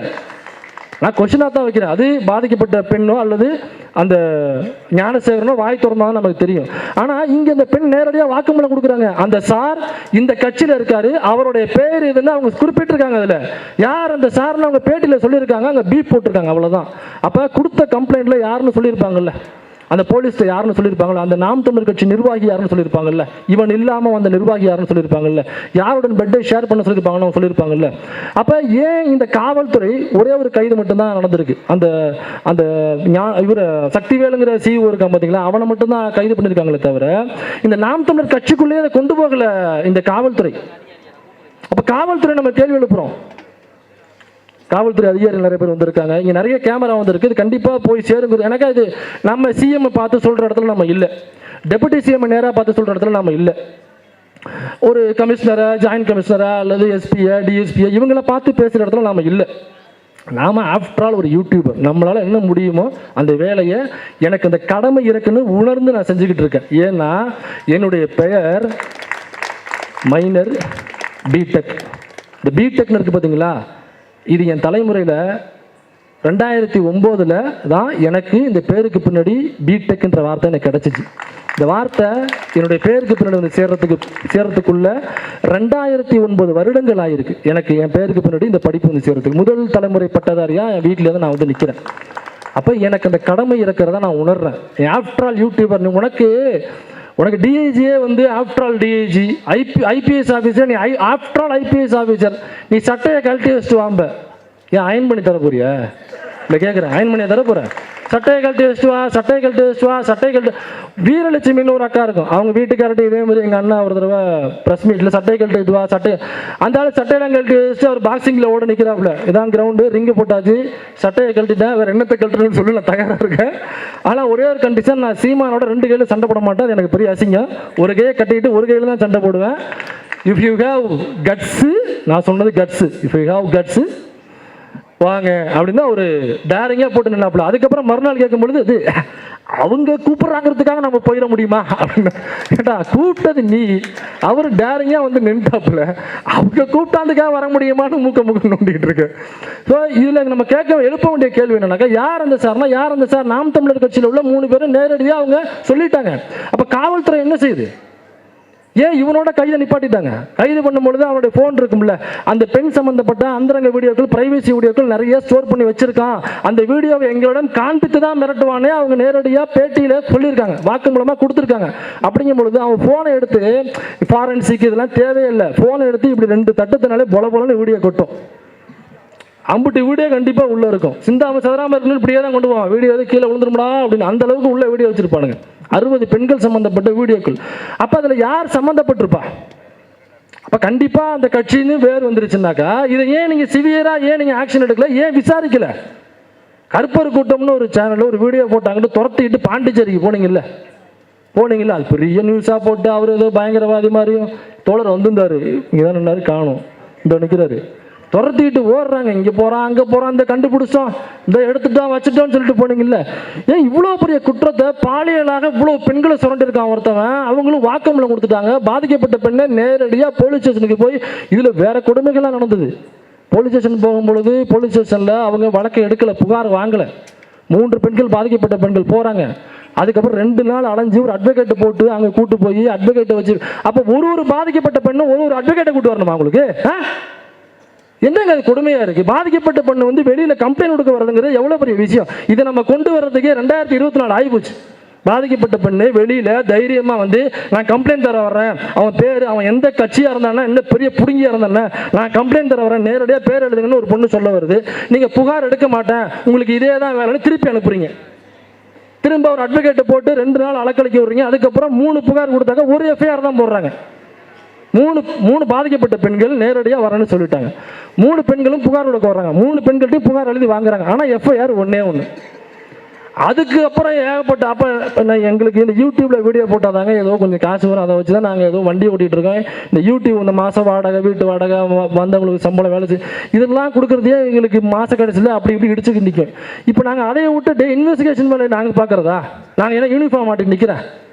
நான் கொஸ்டினாக தான் வைக்கிறேன். அது பாதிக்கப்பட்ட பெண்ணோ அல்லது அந்த ஞானசேகரனோ வாய் திறந்தாலும் நமக்கு தெரியும். ஆனால் இங்கே இந்த பெண் நேரடியாக வாக்குமூலம் கொடுக்குறாங்க. அந்த சார் இந்த கட்சியில் இருக்காரு, அவருடைய பேர் இதுன்னு அவங்க குறிப்பிட்டிருக்காங்க. அதில் யார் அந்த சார்னு அவங்க பேட்டியில் சொல்லியிருக்காங்க, அங்கே பீப் போட்டிருக்காங்க, அவ்வளோதான். அப்போ கொடுத்த கம்ப்ளைண்ட்டில் யாருன்னு சொல்லியிருப்பாங்கல்ல, அந்த போலீஸ்ல யாருன்னு சொல்லியிருப்பாங்கல்ல, அந்த நாம் தமிழர் கட்சி நிர்வாகி யாருன்னு சொல்லியிருப்பாங்கல்ல, இவன் இல்லாமல் வந்த நிர்வாகி யாருன்னு சொல்லியிருப்பாங்கல்ல, யாருடன் பெட்டை ஷேர் பண்ண சொல்லியிருப்பாங்கன்னு சொல்லியிருப்பாங்கல்ல. அப்போ ஏன் இந்த காவல்துறை ஒரே ஒரு கைது மட்டும்தான் நடந்திருக்கு? அந்த அந்த இவர் சக்திவேலுங்கிற CEO இருக்கான் பார்த்தீங்களா, அவனை மட்டும்தான் கைது பண்ணியிருக்காங்களே தவிர இந்த நாம் தமிழர் கட்சிக்குள்ளேயே அதை கொண்டு போகல இந்த காவல்துறை. அப்போ காவல்துறை நம்ம கேள்வி எழுப்புறோம். காவல்துறை அதிகாரிகள் நிறைய பேர் வந்திருக்காங்க. இங்கே நிறைய கேமரா வந்திருக்கு. இது கண்டிப்பாக போய் சேருங்கிறது எனக்கு இது நம்ம சிஎம் பார்த்து சொல்கிற இடத்துல நம்ம இல்லை, டெபுட்டி சிஎம் நேராக பார்த்து சொல்கிற இடத்துல நம்ம இல்லை. ஒரு கமிஷனரை, ஜாயின்ட் கமிஷனரா அல்லது எஸ்பியை, டிஎஸ்பியை இவங்களை பார்த்து பேசுகிற இடத்துல நாம் இல்லை. நாம் ஆஃப்டர் ஆல் ஒரு யூடியூபர். நம்மளால் என்ன முடியுமோ அந்த வேலையை எனக்கு இந்த கடமை இருக்குன்னு உணர்ந்து நான் செஞ்சுக்கிட்டு இருக்கேன். ஏன்னா என்னுடைய பெயர் மைனர் பிடெக். இந்த பிடெக்னு இருக்குது பார்த்தீங்களா, இது என் தலைமுறையில் 2009 தான் எனக்கு இந்த பேருக்கு பின்னாடி பிடெக்ன்ற வார்த்தை எனக்கு கிடச்சிச்சு. இந்த வார்த்தை என்னுடைய பேருக்கு பின்னாடி வந்து சேர்றதுக்குள்ள 2009 வருடங்கள் ஆகிருக்கு. எனக்கு என் பேருக்கு பின்னாடி இந்த படிப்பு வந்து சேர்றதுக்கு முதல் தலைமுறை பட்டதாரியாக என் வீட்டில் தான் நான் வந்து நிற்கிறேன். அப்போ எனக்கு அந்த கடமை இருக்கிறத நான் உணர்றேன். After all YouTuber. உனக்கு டிஐஜியே வந்து after all DIG, IPS officer, நீ ஆஃப்டர் ஆல் ஐபிஎஸ் ஆஃபீஸர், நீ சட்டையை கழட்டி வச்சுட்டு வாம்ப. ஏன் அயன் பண்ணி தர போறியா? இல்லை கேட்குறேன், அயன் பண்ணி தர போகிறேன். சட்டையை கழட்டி வச்சுட்டு வா, சட்டையை கழட்டி வச்சுட்டு வா, சட்டையை கழட்டி. வீரலட்சுமின்னு ஒரு அக்கா இருக்கும், அவங்க வீட்டுக்காரட்டு இதே மாதிரி எங்கள் அண்ணா ஒரு தடவை ப்ரெஸ் மீட்டில் சட்டையை கழட்டி வா, அந்த ஆள் சட்டையெல்லாம் கழட்டி வச்சுட்டு அவர் பாக்ஸிங்கில் ஓட நிற்கிறாப்புல. இதான் கிரவுண்டு, ரிங்கு போட்டாச்சு, சட்டையை கழட்டிட்டேன், வேறு என்னத்தை கழட்டுறதுன்னு சொல்லி நான் தயாராக இருக்கேன். ஆனால் ஒரே ஒரு கண்டிஷன், நான் சீமானோட 2 கையில் சண்டை போட மாட்டேன். அது எனக்கு பெரிய அசிங்கம். ஒரு கையை கட்டிக்கிட்டு ஒரு கையில் தான் சண்டை போடுவேன். இஃப் யூ ஹேவ் கட்ஸு, நான் சொன்னது cuts, if you have cuts வாங்க அப்படின்னா ஒரு டேரிங்காக போட்டு நின்னாப்புல. அதுக்கப்புறம் மறுநாள் கேட்கும் பொழுது இது அவங்க கூப்பிட்றாங்கிறதுக்காக நம்ம போயிட முடியுமா அப்படின்னு கேட்டா, கூப்பிட்டது நீ, அவர் டேரிங்காக வந்து நின்றாப்புல, அவங்க கூப்பிட்டாந்துக்காக வர முடியுமான்னு மூக்க நோண்டிகிட்டு இருக்கு. ஸோ இதில் நம்ம எழுப்ப வேண்டிய கேள்வி என்னன்னாக்கா, யார் அந்த சார்னா யார் அந்த சார்? நாம் தமிழர் கட்சியில் உள்ள 3 பேரும் நேரடியாக அவங்க சொல்லிட்டாங்க. அப்போ காவல்துறை என்ன செய்யுது? ஏன் இவனோட கைதை நிப்பாட்டிட்டாங்க? கைது பண்ணும்பொழுது அவனுடைய ஃபோன் இருக்கும்ல, அந்த பெண் சம்பந்தப்பட்ட அந்தரங்க வீடியோக்கள், பிரைவசி வீடியோக்கள் நிறைய ஸ்டோர் பண்ணி வச்சிருக்கான். அந்த வீடியோவை எங்களிடம் காண்பித்து தான் மிரட்டுவானே அவங்க நேரடியாக பேட்டியில் சொல்லியிருக்காங்க, வாக்குமூலமாக கொடுத்துருக்காங்க. அப்படிங்கும் பொழுது அவன் ஃபோனை எடுத்து ஃபாரன்சிக் இதெல்லாம் தேவையில்லை, ஃபோனை எடுத்து இப்படி 2 தட்டத்தினாலே பொலன்னு வீடியோ கொட்டும். அம்புட்டு வீடியோ கண்டிப்பாக உள்ளே இருக்கும். சிந்தாமல் சதராமல் இருக்குன்னு இப்படியே தான் கொண்டு போவான். வீடியோ எது கீழே விழுந்துருமுடா அப்படின்னு அந்த அளவுக்கு உள்ள வீடியோ வச்சுருப்பானுங்க. 60 பெண்கள் சம்மந்தப்பட்ட வீடியோக்கள். அப்போ அதில் யார் சம்மந்தப்பட்டிருப்பா? அப்போ கண்டிப்பாக அந்த கட்சின்னு வேறு வந்துருச்சுனாக்கா இதை ஏன் நீங்கள் சிவியராக ஏன் நீங்கள் ஆக்ஷன் எடுக்கல? ஏன் விசாரிக்கல? கருப்பர் கூட்டம்னு ஒரு சேனலில் ஒரு வீடியோ போட்டாங்கன்னு துரத்திக்கிட்டு பாண்டிச்சேரிக்கு போனீங்கல்ல, அது பெரிய நியூஸாக போட்டு அவர் ஏதோ பயங்கரவாதி மாதிரியும் தோழர் வந்திருந்தார். இங்கே தான் நின்னாரு, காணும், இந்த நிற்கிறாரு. துரத்திட்டு ஓடுறாங்க, இங்கே போகிறான் அங்கே போகிறான், இந்த கண்டுபிடிச்சோம், இந்த எடுத்துட்டோம் வச்சுட்டோம்னு சொல்லிட்டு போனீங்கல்ல. ஏன் இவ்வளோ பெரிய குற்றத்தை பாலியலாக இவ்வளோ பெண்களை சுரண்டிருக்கான் ஒருத்தவன், அவங்களும் வாக்குமூலம் கொடுத்துட்டாங்க. பாதிக்கப்பட்ட பெண்ணை நேரடியாக போலீஸ் ஸ்டேஷனுக்கு போய், இதில் வேற கொடுமைகள்லாம் நடந்தது. போலீஸ் ஸ்டேஷன் போகும்பொழுது போலீஸ் ஸ்டேஷனில் அவங்க வழக்கை எடுக்கலை, புகார் வாங்கலை. 3 பெண்கள், பாதிக்கப்பட்ட பெண்கள் போகிறாங்க. அதுக்கப்புறம் 2 நாள் அலைஞ்சு ஒரு அட்வொகேட்டை போட்டு அங்கே கூட்டு போய் அட்வொகேட்டை வச்சு, அப்போ ஒரு பாதிக்கப்பட்ட பெண்ணும் ஒரு அட்வொகேட்டை கூட்டு வரணுமா உங்களுக்கு? என்னங்க அது கொடுமையாக இருக்குது. பாதிக்கப்பட்ட பெண்ணு வந்து வெளியில் கம்ப்ளைண்ட் கொடுக்க வரதுங்கிறது எவ்வளோ பெரிய விஷயம். இதை நம்ம கொண்டு வர்றதுக்கே 2024 ஆகிப்போச்சு. பாதிக்கப்பட்ட பெண்ணு வெளியில் தைரியமாக வந்து நான் கம்ப்ளைண்ட் தர வரேன், அவன் பேர், அவன் எந்த கட்சியாக இருந்தானா, என்ன பெரிய புடுங்கியாக இருந்தானே, நான் கம்ப்ளைண்ட் தர வரேன், நேரடியாக பேர் எழுதுங்கன்னு ஒரு பொண்ணு சொல்ல வருது. நீங்கள் புகார் எடுக்க மாட்டேன், உங்களுக்கு இதே தான் வேலைன்னு திருப்பி அனுப்புறீங்க. திரும்ப ஒரு அட்வொகேட்டை போட்டு 2 நாள் அலக்கழிக்க விடுறீங்க. அதுக்கப்புறம் 3 புகார் கொடுத்தாக்க ஒரு எஃப்ஐஆர் தான் போடுறாங்க. 3 பாதிக்கப்பட்ட பெண்கள் நேரடியாக வரேன்னு சொல்லிட்டாங்க. 3 பெண்களும் புகார் கொடுக்க வர்றாங்க. 3 பெண்கள்ட்டையும் புகார் எழுதி வாங்குறாங்க. ஆனால் எஃப்ஐஆர் ஒன்றே ஒன்று. அதுக்கு அப்புறம் ஏகப்பட்ட, அப்போ எங்களுக்கு இந்த யூடியூப்பில் வீடியோ போட்டாதாங்க ஏதோ கொஞ்சம் காசு வரும், அதை வச்சு தான் நாங்கள் ஏதோ வண்டி ஓட்டிகிட்டு இருக்கோம். இந்த யூடியூப், இந்த மாத வாடகை, வீட்டு வாடகை, வந்தவங்களுக்கு சம்பளம், வேலை இதெல்லாம் கொடுக்குறதே எங்களுக்கு மாத கடைசியில் அப்படி இப்படி இடிச்சுக்கு நிற்கும். இப்போ நாங்கள் அதை விட்டு இன்வெஸ்டிகேஷன் வேலை நாங்கள் பார்க்குறதா? நாங்கள் ஏன்னா யூனிஃபார்ம் மாட்டிட்டு நிற்கிறேன்,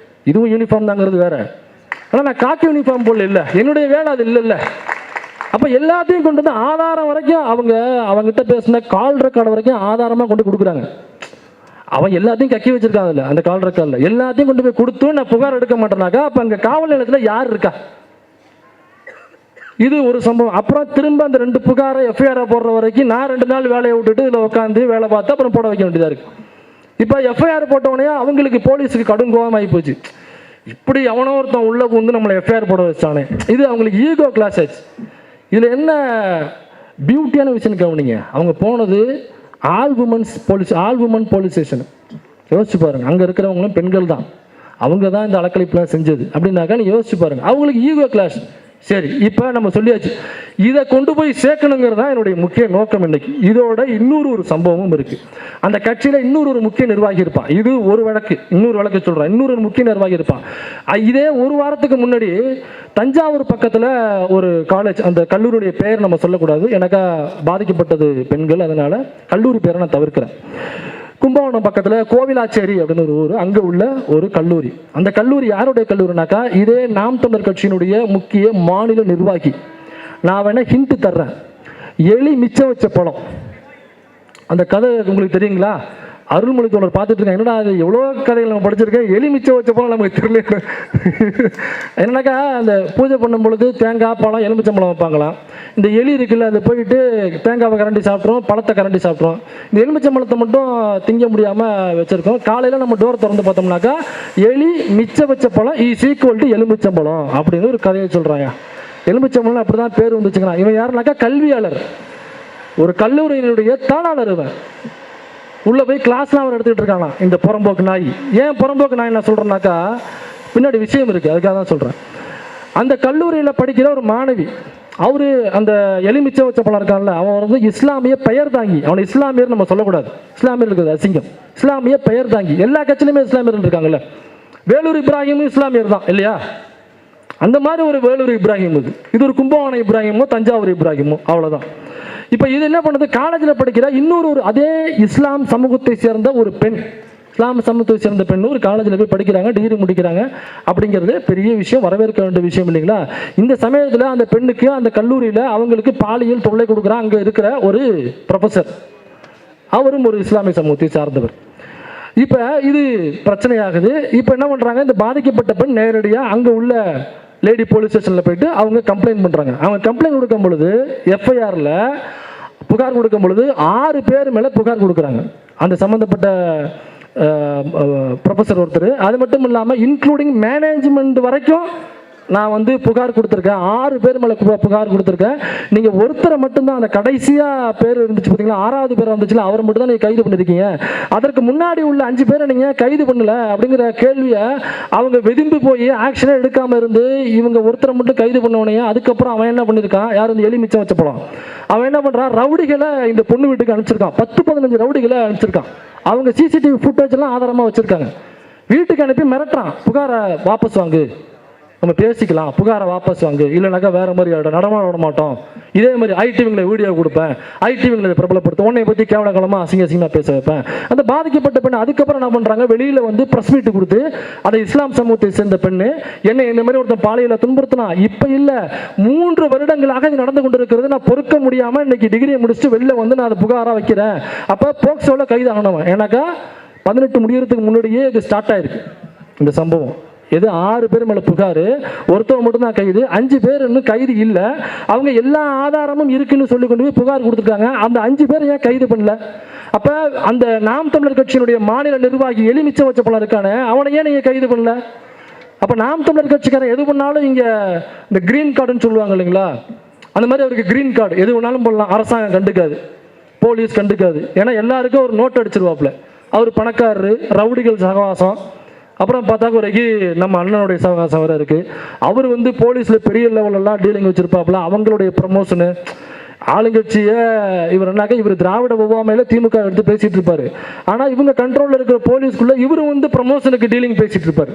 இதுவும் யூனிஃபார்ம் தாங்கிறது வேறு. ஆனால் நான் காக்கி யூனிஃபார்ம் போடல, இல்லை என்னுடைய வேலை அது இல்லை. அப்போ எல்லாத்தையும் கொண்டு வந்து ஆதாரம் வரைக்கும் அவங்ககிட்ட பேசின கால் ரெக்கார்டு வரைக்கும் ஆதாரமாக கொண்டு கொடுக்குறாங்க. அவன் எல்லாத்தையும் கக்கி வச்சிருக்கான் அதில், அந்த கால் ரெக்கார்டில் எல்லாத்தையும் கொண்டு போய் கொடுத்து நான் புகார் எடுக்க மாட்டேனாக்கா அப்போ அங்கே காவல் நிலையத்தில் யார் இருக்கா? இது ஒரு சம்பவம். அப்புறம் திரும்ப அந்த 2 புகாரை எஃப்ஐஆரை போடுற வரைக்கும் நான் 2 நாள் வேலையை விட்டுட்டு இதில் உட்காந்து வேலை பார்த்து அப்புறம் போட வைக்க வேண்டியதாக இருக்குது. இப்போ எஃப்ஐஆர் போட்டவனே அவங்களுக்கு போலீஸுக்கு கடும் கோபமாகி போச்சு. இப்படி எவனோ ஒருத்தன் உள்ள வந்து நம்மளை எஃப்ஐஆர் போட வச்சானே, இது அவங்களுக்கு ஈகோ கிளாஸ் ஆச்சு. இதில் என்ன பியூட்டியான விஷயம் கவனிங்க, அவங்க போனது ஆல் உமன் போலீஸ் ஸ்டேஷன். யோசிச்சு பாருங்க, அங்கே இருக்கிறவங்களும் பெண்கள் தான், அவங்க தான் இந்த அலக்கழிப்புலாம் செஞ்சது அப்படின்னாக்கா நீ யோசிச்சு பாருங்க, அவங்களுக்கு ஈகோ கிளாஸ். சரி, இப்போ நம்ம சொல்லியாச்சு, இதை கொண்டு போய் சேர்க்கணுங்கிறது தான் என்னுடைய முக்கிய நோக்கம் இன்னைக்கு. இதோட இன்னொரு சம்பவமும் இருக்கு. அந்த கட்சியில் இன்னொரு முக்கிய நிர்வாகி இருப்பான். இது ஒரு வழக்கு, இன்னொரு வழக்கு சொல்கிறேன். இன்னொரு முக்கிய நிர்வாகி இருப்பான். இதே ஒரு வாரத்துக்கு முன்னாடி தஞ்சாவூர் பக்கத்தில் ஒரு காலேஜ், அந்த கல்லூரியுடைய பெயர் நம்ம சொல்லக்கூடாது, எனக்கா பாதிக்கப்பட்டது பெண்கள், அதனால கல்லூரி பேரை நான் தவிர்க்கிறேன். கும்பகோணம் பக்கத்தில் கோவிலாச்சேரி அப்படின்னு ஒரு ஊர், அங்கே உள்ள ஒரு கல்லூரி. அந்த கல்லூரி யாருடைய கல்லூரினாக்கா இதே நாம் தமிழர் கட்சியினுடைய முக்கிய மாநில நிர்வாகி. நான் வேணா ஹிண்ட் தர்றேன், எலி மிச்சம் வச்ச பழம். அந்த கதை உங்களுக்கு தெரியுங்களா? அருள்மொழி தோழர் பார்த்துட்டு இருக்கேன், என்னடா அது எவ்வளோ கதைகள் நம்ம படிச்சிருக்கேன், எலி மிச்சம் வச்ச பழம் நமக்கு தெரியல. என்னன்னாக்கா அந்த பூஜை பண்ணும் பொழுது தேங்காய், பழம், எலுமிச்சம்பழம் வைப்பாங்களாம். இந்த எலி இருக்குல்ல, அது போயிட்டு தேங்காவை கரண்டி சாப்பிட்றோம், பழத்தை கரண்டி சாப்பிட்றோம். இந்த எலுமிச்சம்பழத்தை மட்டும் திங்க முடியாமல் வச்சுருக்கோம். காலையில் நம்ம டோர் திறந்து பார்த்தோம்னாக்கா எலி மிச்சம் வச்ச பழம் இஸ் ஈக்குவல் டு எலுமிச்சம்பழம் அப்படின்னு ஒரு கதையை சொல்கிறாங்க. எலுமிச்சம்பழம் அப்படி தான் பேர் வந்துச்சுங்களா. இவன் யாருனாக்கா கல்வியாளர், ஒரு கல்லூரியினுடைய தாளாளர். இவன் உள்ளே போய் கிளாஸ்லாம் அவர் எடுத்துக்கிட்டு இருக்கானா இந்த புறம்போக்கு நாய். ஏன் புறம்போக்கு நாய் நான் சொல்கிறேன்னாக்கா பின்னாடி விஷயம் இருக்குது, அதுக்காக தான் சொல்கிறேன். அந்த கல்லூரியில் படிக்கிற ஒரு மாணவி, அவரு அந்த எலுமிச்சை வச்ச பழம் இருக்கான்ல, அவன் வந்து இஸ்லாமிய பெயர் தாங்கி, அவனை இஸ்லாமியர் நம்ம சொல்லக்கூடாது, இஸ்லாமியர் இருக்குது அசிங்கம், இஸ்லாமிய பெயர் தாங்கி. எல்லா கட்சியிலுமே இஸ்லாமியர் இருக்காங்கல்ல. வேலூர் இப்ராஹிமும் இஸ்லாமியர் தான் இல்லையா? அந்த மாதிரி ஒரு வேலூர் இப்ராஹிம் இது ஒரு கும்பகோணம் இப்ராஹிமோ தஞ்சாவூர் இப்ராஹிமோ, அவ்வளோதான். இப்போ இது என்ன பண்ணுது, காலேஜில் படிக்கிற இன்னொரு அதே இஸ்லாம் சமூகத்தை சேர்ந்த ஒரு பெண், இஸ்லாம் சமூகத்தை சேர்ந்த பெண் ஒரு காலேஜில் போய் படிக்கிறாங்க, டிகிரி முடிக்கிறாங்க. அப்படிங்கிறது பெரிய விஷயம், வரவேற்க வேண்டிய விஷயம் இல்லைங்களா? இந்த சமயத்தில் அந்த பெண்ணுக்கு அந்த கல்லூரியில் அவங்களுக்கு பாலியல் தொல்லை கொடுக்குறான் அங்கே இருக்கிற ஒரு ப்ரொஃபஸர். அவரும் ஒரு இஸ்லாமிய சமூகத்தை சார்ந்தவர். இப்போ இது பிரச்சனையாகுது. இப்போ என்ன பண்ணுறாங்க, இந்த பாதிக்கப்பட்ட பெண் நேரடியாக அங்கே உள்ள லேடி போலீஸ் ஸ்டேஷனில் போயிட்டு அவங்க கம்ப்ளைண்ட் பண்ணுறாங்க. அவங்க கம்ப்ளைண்ட் கொடுக்கும் பொழுது எஃப்ஐஆரில் புகார் கொடுக்கும் பொழுது 6 பேர் மேலே புகார் கொடுக்குறாங்க. அந்த சம்மந்தப்பட்ட ப்ரொஃபஸர் ஒருத்தர், அது மட்டும் இல்லாமல் இன்க்ளூடிங் மேனேஜ்மெண்ட் வரைக்கும் நான் வந்து புகார் கொடுத்துருக்கேன். 6 பேர் மேலே புகார் கொடுத்துருக்கேன். நீங்கள் ஒருத்தரை மட்டும்தான், அந்த கடைசியாக பேர் இருந்துச்சு பார்த்தீங்களா, 6வது பேர் வந்துச்சுல, அவரை மட்டும் தான் நீங்கள் கைது பண்ணியிருக்கீங்க. அதற்கு முன்னாடி உள்ள 5 பேரை நீங்கள் கைது பண்ணல அப்படிங்கிற கேள்வியை அவங்க வெதும்பி போய் ஆக்ஷனே எடுக்காமல் இருந்து இவங்க ஒருத்தரை மட்டும் கைது பண்ணவனே. அதுக்கப்புறம் அவன் என்ன பண்ணியிருக்கான், யார் இந்த எலி மிச்சம் வச்ச பழம், அவன் என்ன பண்ணுறான், ரவுடிகளை இந்த பொண்ணு வீட்டுக்கு அனுப்பிச்சிருக்கான். 10-15 ரவுடிகளை அனுப்பிச்சிருக்கான். அவங்க சிசிடிவி ஃபுட்டேஜ் எல்லாம் ஆதாரமாக வச்சுருக்காங்க. வீட்டுக்கு அனுப்பி மிரட்டுறான், புகாரை வாபஸ் வாங்கு, நம்ம பேசிக்கலாம், புகாரை வாபஸ் வாங்கு, இல்லைனாக்கா வேற மாதிரி நடமாட விட மாட்டோம். இதே மாதிரி ஐடிவிங்களை வீடியோ கொடுப்பேன், ஐடிவிங்களை பிரபலப்படுத்த, உன்னை பற்றி கேவலங்களமாக அசிங்கமாக பேச வைப்பேன். அந்த பாதிக்கப்பட்ட பெண் அதுக்கப்புறம் என்ன பண்ணுறாங்க, வெளியில் வந்து ப்ரெஸ் மீட் கொடுத்து அதை இஸ்லாம் சமூகத்தை சேர்ந்த பெண்ணு என்னை இந்த மாதிரி ஒருத்தன் பாலியல துன்புறுத்தினா, இப்போ இல்லை 3 வருடங்களாக இது நடந்து கொண்டு இருக்கிறது, நான் பொறுக்க முடியாமல் இன்னைக்கு டிகிரியை முடிச்சுட்டு வெளில வந்து நான் அதை புகாராக வைக்கிறேன். அப்போ போக்சோவில் கைது ஆகணும். ஏன்னாக்கா 18 முடியறதுக்கு முன்னாடியே இது ஸ்டார்ட் ஆயிருக்கு இந்த சம்பவம். எது 6 பேர் மேலே புகார், ஒருத்தவங்க மட்டும்தான் கைது, 5 பேர் இன்னும் கைது இல்லை. அவங்க எல்லா ஆதாரமும் இருக்குன்னு சொல்லி கொண்டு போய் புகார் கொடுத்துருக்காங்க. அந்த 5 பேர் ஏன் கைது பண்ணல? அப்போ அந்த நாம் தமிழர் கட்சியினுடைய மாநில நிர்வாகி எலுமிச்சை வச்ச பழம் இருக்கானே, அவனை ஏன் நீங்கள் கைது பண்ணல? அப்போ நாம் தமிழர் கட்சிக்காரன் எது பண்ணாலும் இங்கே இந்த கிரீன் கார்டுன்னு சொல்லுவாங்க இல்லைங்களா, அந்த மாதிரி அவருக்கு கிரீன் கார்டு எது வேணாலும் பண்ணலாம், அரசாங்கம் கண்டுக்காது, போலீஸ் கண்டுக்காது. ஏன்னா எல்லாருக்கும் ஒரு நோட் அடிச்சிருவாப்புல, அவர் பணக்காரரு, ரவுடிகள் சகவாசம். அப்புறம் பார்த்தாக்க ஒரு நம்ம அண்ணனுடைய சகவாசம் வர இருக்குது. அவர் வந்து போலீஸில் பெரிய லெவலெல்லாம் டீலிங் வச்சுருப்பாப்புல, அவங்களுடைய ப்ரமோஷனு ஆளுங்கட்சியை இவர் என்னாக்க இவர் திராவிட ஒவ்வாமையில் திமுக எடுத்து பேசிகிட்டு இருப்பார். ஆனால் இவங்க கண்ட்ரோலில் இருக்கிற போலீஸ்குள்ளே இவர் வந்து ப்ரமோஷனுக்கு டீலிங் பேசிகிட்டு இருப்பார்.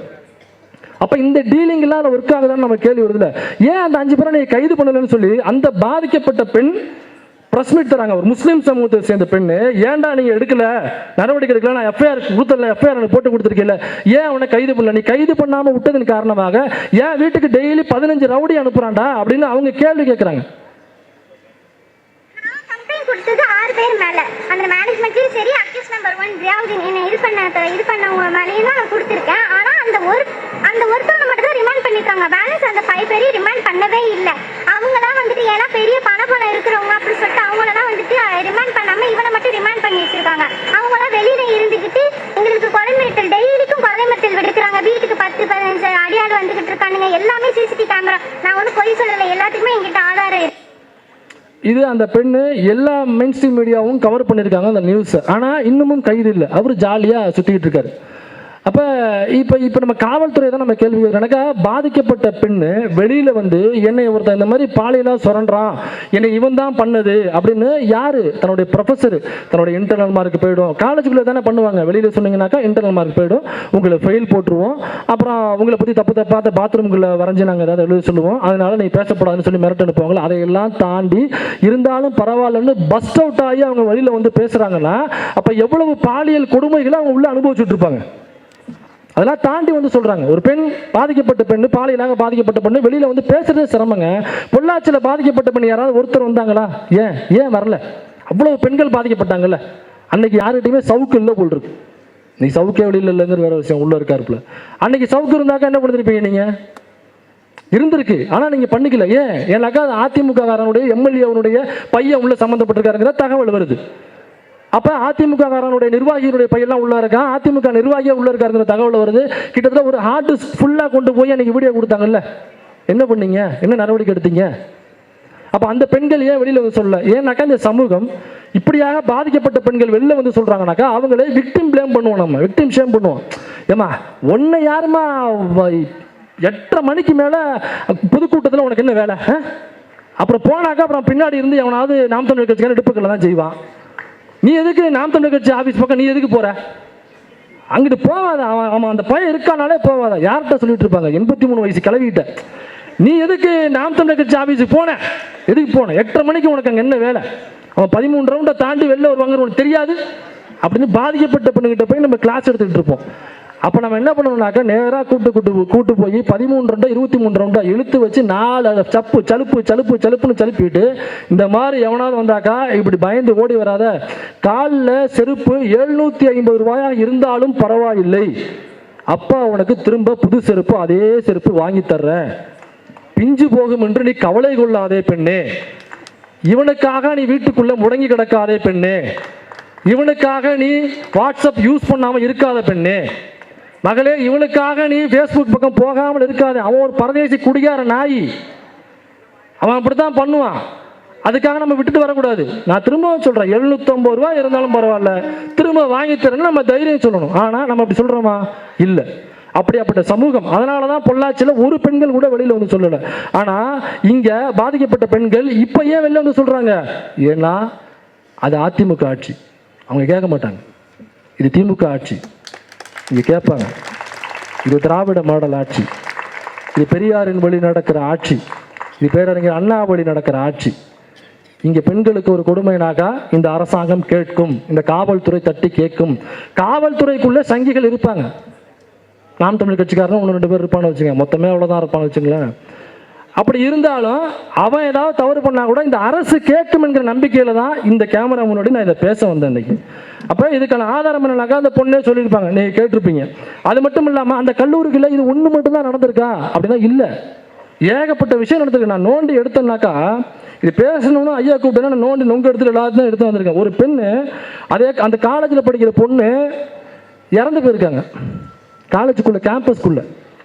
அப்போ இந்த டீலிங்லாம் அதை ஒர்க் ஆகுதான்னு நம்ம கேள்வி வருதுல்ல. ஏன் அந்த 5 பேரை நீ கைது பண்ணலன்னு சொல்லி அந்த பாதிக்கப்பட்ட பெண் ப்ரெஸ் மீட் தராங்க. ஒரு முஸ்லீம் சமூகத்தை சேர்ந்த பெண்ணு, ஏன்டா நீங்கள் எடுக்கல, நடவடிக்கை எடுக்கல, நான் எஃப்ஐஆர் கொடுத்தல, எஃப்ஐஆர் எனக்கு போட்டு கொடுத்துருக்கல, ஏன் அவனை கைது பண்ணல? நீ கைது பண்ணாமல் விட்டதன் காரணமாக ஏன் வீட்டுக்கு டெய்லி 15 ரவுடி அனுப்புறான்டா அப்படின்னு அவங்க கேள்வி கேட்குறாங்க. கம்ப்ளைண்ட் கொடுத்தது 6 பேர் மேல, அந்த மேனேஜ்மெண்ட்லயும் சரி, அக்யூஸ் நம்பர் 1 ஜியாவுதீன் என்ன இது பண்ணவங்க மேலேயும் தான் நான் கொடுத்துருக்கேன். ஆனா அந்த ஒருத்தவங்க மட்டும் தான் ரிமாண்ட் பண்ணிருக்காங்க. பேலன்ஸ் அந்த 5 பேரையும் ரிமாண்ட் பண்ணவே இல்லை. அவங்களாம் வந்துட்டு ஏன்னா பெரிய பணம் இருக்கிறவங்க அப்படி சொல்லிட்டு அவங்களெல்லாம் வந்துட்டு ரிமாண்ட் பண்ணாம இவனை மட்டும் ரிமாண்ட் பண்ணி வச்சிருக்காங்க. அவங்களாம் வெளியில இருந்துக்கிட்டு எங்களுக்கு கொலை மிரட்டல், டெய்லிக்கும் கொலை மிரட்டல் விடுக்கிறாங்க. வீட்டுக்கு 10-15 அடியாள் வந்துகிட்டு இருக்கானுங்க. எல்லாமே சிசிடிவி கேமரா, நான் ஒன்றும் பொய் சொல்லலை, எல்லாத்துக்குமே எங்கிட்ட ஆதாரம் இருக்கு. இது அந்த பெண்ணு எல்லா மெயின் ஸ்ட்ரீம் மீடியாவும் கவர் பண்ணியிருக்காங்க அந்த நியூஸ். ஆனால் இன்னமும் கைது இல்லை, அவர் ஜாலியாக சுற்றிக்கிட்டு இருக்காரு. அப்போ இப்போ நம்ம காவல்துறை தான் நம்ம கேள்வி கேட்குறோம்னாக்கா, பாதிக்கப்பட்ட பெண்ணு வெளியில் வந்து என்னை ஒருத்தன் இந்த மாதிரி பாலியலாக சுரண்டான், என்னை இவன் தான் பண்ணது அப்படின்னு யார்? தன்னுடைய ப்ரொஃபஸர் தன்னுடைய இன்டர்னல் மார்க் போயிடும். காலேஜுக்குள்ளே தானே பண்ணுவாங்க, வெளியில் சொன்னீங்கன்னாக்கா இன்டர்னல் மார்க் போயிடும், உங்களை ஃபெயில் போட்டுருவோம். அப்புறம் உங்களை பற்றி தப்பாத பாத்ரூம்குள்ளே வரைஞ்சி நாங்கள் ஏதாவது எழுத சொல்லுவோம், அதனால நீ பேசப்படாதுன்னு சொல்லி மிரட்டு அனுப்புவாங்களா. அதையெல்லாம் தாண்டி இருந்தாலும் பரவாயில்லன்னு பஸ்ட் அவுட் ஆகி அவங்க வழியில் வந்து பேசுகிறாங்கன்னா, அப்போ எவ்வளவு பாலியல் கொடுமைகளை அவங்க உள்ளே அனுபவிச்சுட்டு இருப்பாங்க. அதெல்லாம் தாண்டி வந்து சொல்கிறாங்க, ஒரு பெண் பாதிக்கப்பட்ட பெண்ணு, பாலியலாக பாதிக்கப்பட்ட பெண்ணு வெளியில் வந்து பேசுறதே சிரமங்க. பொள்ளாச்சியில் பாதிக்கப்பட்ட பெண் யாராவது ஒருத்தர் வந்தாங்களா? ஏன் வரல? அவ்வளோ பெண்கள் பாதிக்கப்பட்டாங்கல்ல. அன்னைக்கு யாருக்கிட்டையுமே சவுக்கு இல்லை போல் இருக்கு. நீ சவுக்கே வெளியில் இல்லைங்கிற வேற விஷயம் உள்ளே இருக்காருப்புல. அன்னைக்கு சவுக்கு இருந்தாக்கா என்ன பண்ணிருப்பீங்க? நீங்கள் இருந்திருக்கு, ஆனால் நீங்கள் பண்ணிக்கல. ஏன்னாக்கா அதிமுக காரனுடைய எம்எல்ஏவனுடைய பையன் உள்ள சம்மந்தப்பட்டிருக்காருங்கிற தகவல் வருது. அப்போ அதிமுக காரனுடைய நிர்வாகிகளுடைய பையெல்லாம் உள்ள இருக்கான், அதிமுக நிர்வாகியே உள்ள இருக்காருங்கிற தகவல் வருது. கிட்டத்தட்ட ஒரு ஹார்ட் ஃபுல்லாக கொண்டு போய் அன்னைக்கு வீடியோ கொடுத்தாங்கல்ல, என்ன பண்ணீங்க? என்ன நடவடிக்கை எடுத்தீங்க? அப்போ அந்த பெண்கள் ஏன் வெளியில் வந்து சொல்ல? ஏன்னாக்கா இந்த சமூகம் இப்படியாக பாதிக்கப்பட்ட பெண்கள் வெளில வந்து சொல்கிறாங்கனாக்கா அவங்களே விக்டிம் பிளேம் பண்ணுவோம், நம்ம விக்டிம் ஷேம் பண்ணுவோம். ஏமா ஒன்றை யாருமா 8:30 மணிக்கு மேலே பொதுக்கூட்டத்தில் உனக்கு என்ன வேலை? அப்புறம் போனாக்கா அப்புறம் பின்னாடி இருந்து எவனாவது நாம் தமிழர் கட்சிக்கான இடுப்புக்களை தான் செய்வான். நீ எதுக்கு நாம் தமிழர் கட்சி ஆஃபீஸ் பக்கம் நீ எதுக்கு போகிற? அங்கிட்டு போவாத, அவன் அந்த பையன் இருக்கானாலே போவாத. யார்கிட்ட சொல்லிட்டு இருப்பாங்க? 83 வயசு கிளவிக்கிட்ட நீ எதுக்கு நாம் தமிழர் கட்சி ஆஃபீஸுக்கு போன? எதுக்கு போன? 8:30 மணிக்கு உனக்கு அங்கே என்ன வேலை? அவன் 13 ரவுண்டை தாண்டி வெளில வருவாங்கன்னு உனக்கு தெரியாது அப்படின்னு பாதிக்கப்பட்ட பெண்ணுகிட்ட போய் நம்ம கிளாஸ் எடுத்துக்கிட்டு இருப்போம். அப்போ நம்ம என்ன பண்ணணும்னாக்கா, நேராக கூட்டு போய் 13 ரவுண்டா 23 ரவுண்டா இழுத்து வச்சு 4 சலுப்புன்னு சலுப்பிட்டு, இந்த மாதிரி எவனாவது வந்தாக்கா இப்படி பயந்து ஓடி வராத, காலில் செருப்பு 750 ரூபாயா இருந்தாலும் பரவாயில்லை, அப்பா உனக்கு திரும்ப புது செருப்பு அதே செருப்பு வாங்கி தர்றேன், பிஞ்சு போகும் என்று நீ கவலை கொள்ளாதே பெண்ணே, இவனுக்காக நீ வீட்டுக்குள்ள முடங்கி கிடக்காதே பெண்ணே, இவனுக்காக நீ வாட்ஸ்அப் யூஸ் பண்ணாம இருக்காத பெண்ணே, மகளே இவனுக்காக நீ ஃபேஸ்புக் பக்கம் போகாமல் இருக்காது. அவன் ஒரு பரதேசி குடிகார நாய், அவன் அப்படித்தான் பண்ணுவான். அதுக்காக நம்ம விட்டுட்டு வரக்கூடாது. நான் திரும்பவும் சொல்றேன், 750 ரூபாய் இருந்தாலும் பரவாயில்ல, திரும்ப வாங்கி தரேன்னு நம்ம தைரியம் சொல்லணும். ஆனால் நம்ம அப்படி சொல்றோமா? இல்லை. அப்படியாப்பட்ட சமூகம். அதனால தான் பொள்ளாச்சியில் ஒரு பெண்கள் கூட வெளியில் வந்து சொல்லலை. ஆனால் இங்கே பாதிக்கப்பட்ட பெண்கள் இப்போ ஏன் வெளில வந்து சொல்கிறாங்க? ஏன்னா அது அதிமுக ஆட்சி. அவங்க கேட்க மாட்டாங்க, இது திமுக ஆட்சி. இங்கே கேட்பாங்க, இது திராவிட மாடல் ஆட்சி. இது பெரியாரின் வழி நடக்கிற ஆட்சி, இது பேரறிஞர் அண்ணா வழி நடக்கிற ஆட்சி. இங்கே பெண்களுக்கு ஒரு கொடுமைனாக்கா இந்த அரசாங்கம் கேட்கும், இந்த காவல்துறை தட்டி கேட்கும். காவல்துறைக்குள்ளே சங்கிகள் இருப்பாங்க. நாம் தமிழ் கட்சிக்காரன் 1-2 பேர் இருப்பான்னு வச்சுங்க, மொத்தமே அவ்வளோதான் இருப்பான்னு வச்சுங்களேன். அப்படி இருந்தாலும் அவன் ஏதாவது தவறு பண்ணால் கூட இந்த அரசு கேட்கும் என்கிற நம்பிக்கையில் தான் இந்த கேமரா முன்னாடி நான் இதை பேச வந்தேன் இன்னைக்கு. அப்போ இதுக்கான ஆதாரம் என்னன்னாக்கா அந்த பொண்ணே சொல்லியிருப்பாங்க, நீங்கள் கேட்டிருப்பீங்க. அது மட்டும் இல்லாமல் அந்த கல்லூரிக்குள்ள இது ஒன்று மட்டும்தான் நடந்திருக்கா அப்படின்னா இல்லை, ஏகப்பட்ட விஷயம் நடந்திருக்கு. நான் நோண்டி எடுத்தேன்னாக்கா இது பேசணும்னு ஐயா கூப்பிட்டேன்னா நான் நோண்டி நொங்க எடுத்துட்டு எல்லாத்தையும் எடுத்து வந்திருக்கேன். ஒரு பெண்ணு அதே அந்த காலேஜில் படிக்கிற பொண்ணு இறந்து போயிருக்காங்க காலேஜுக்குள்ளே, கேம்பஸ்க்குள்ளே.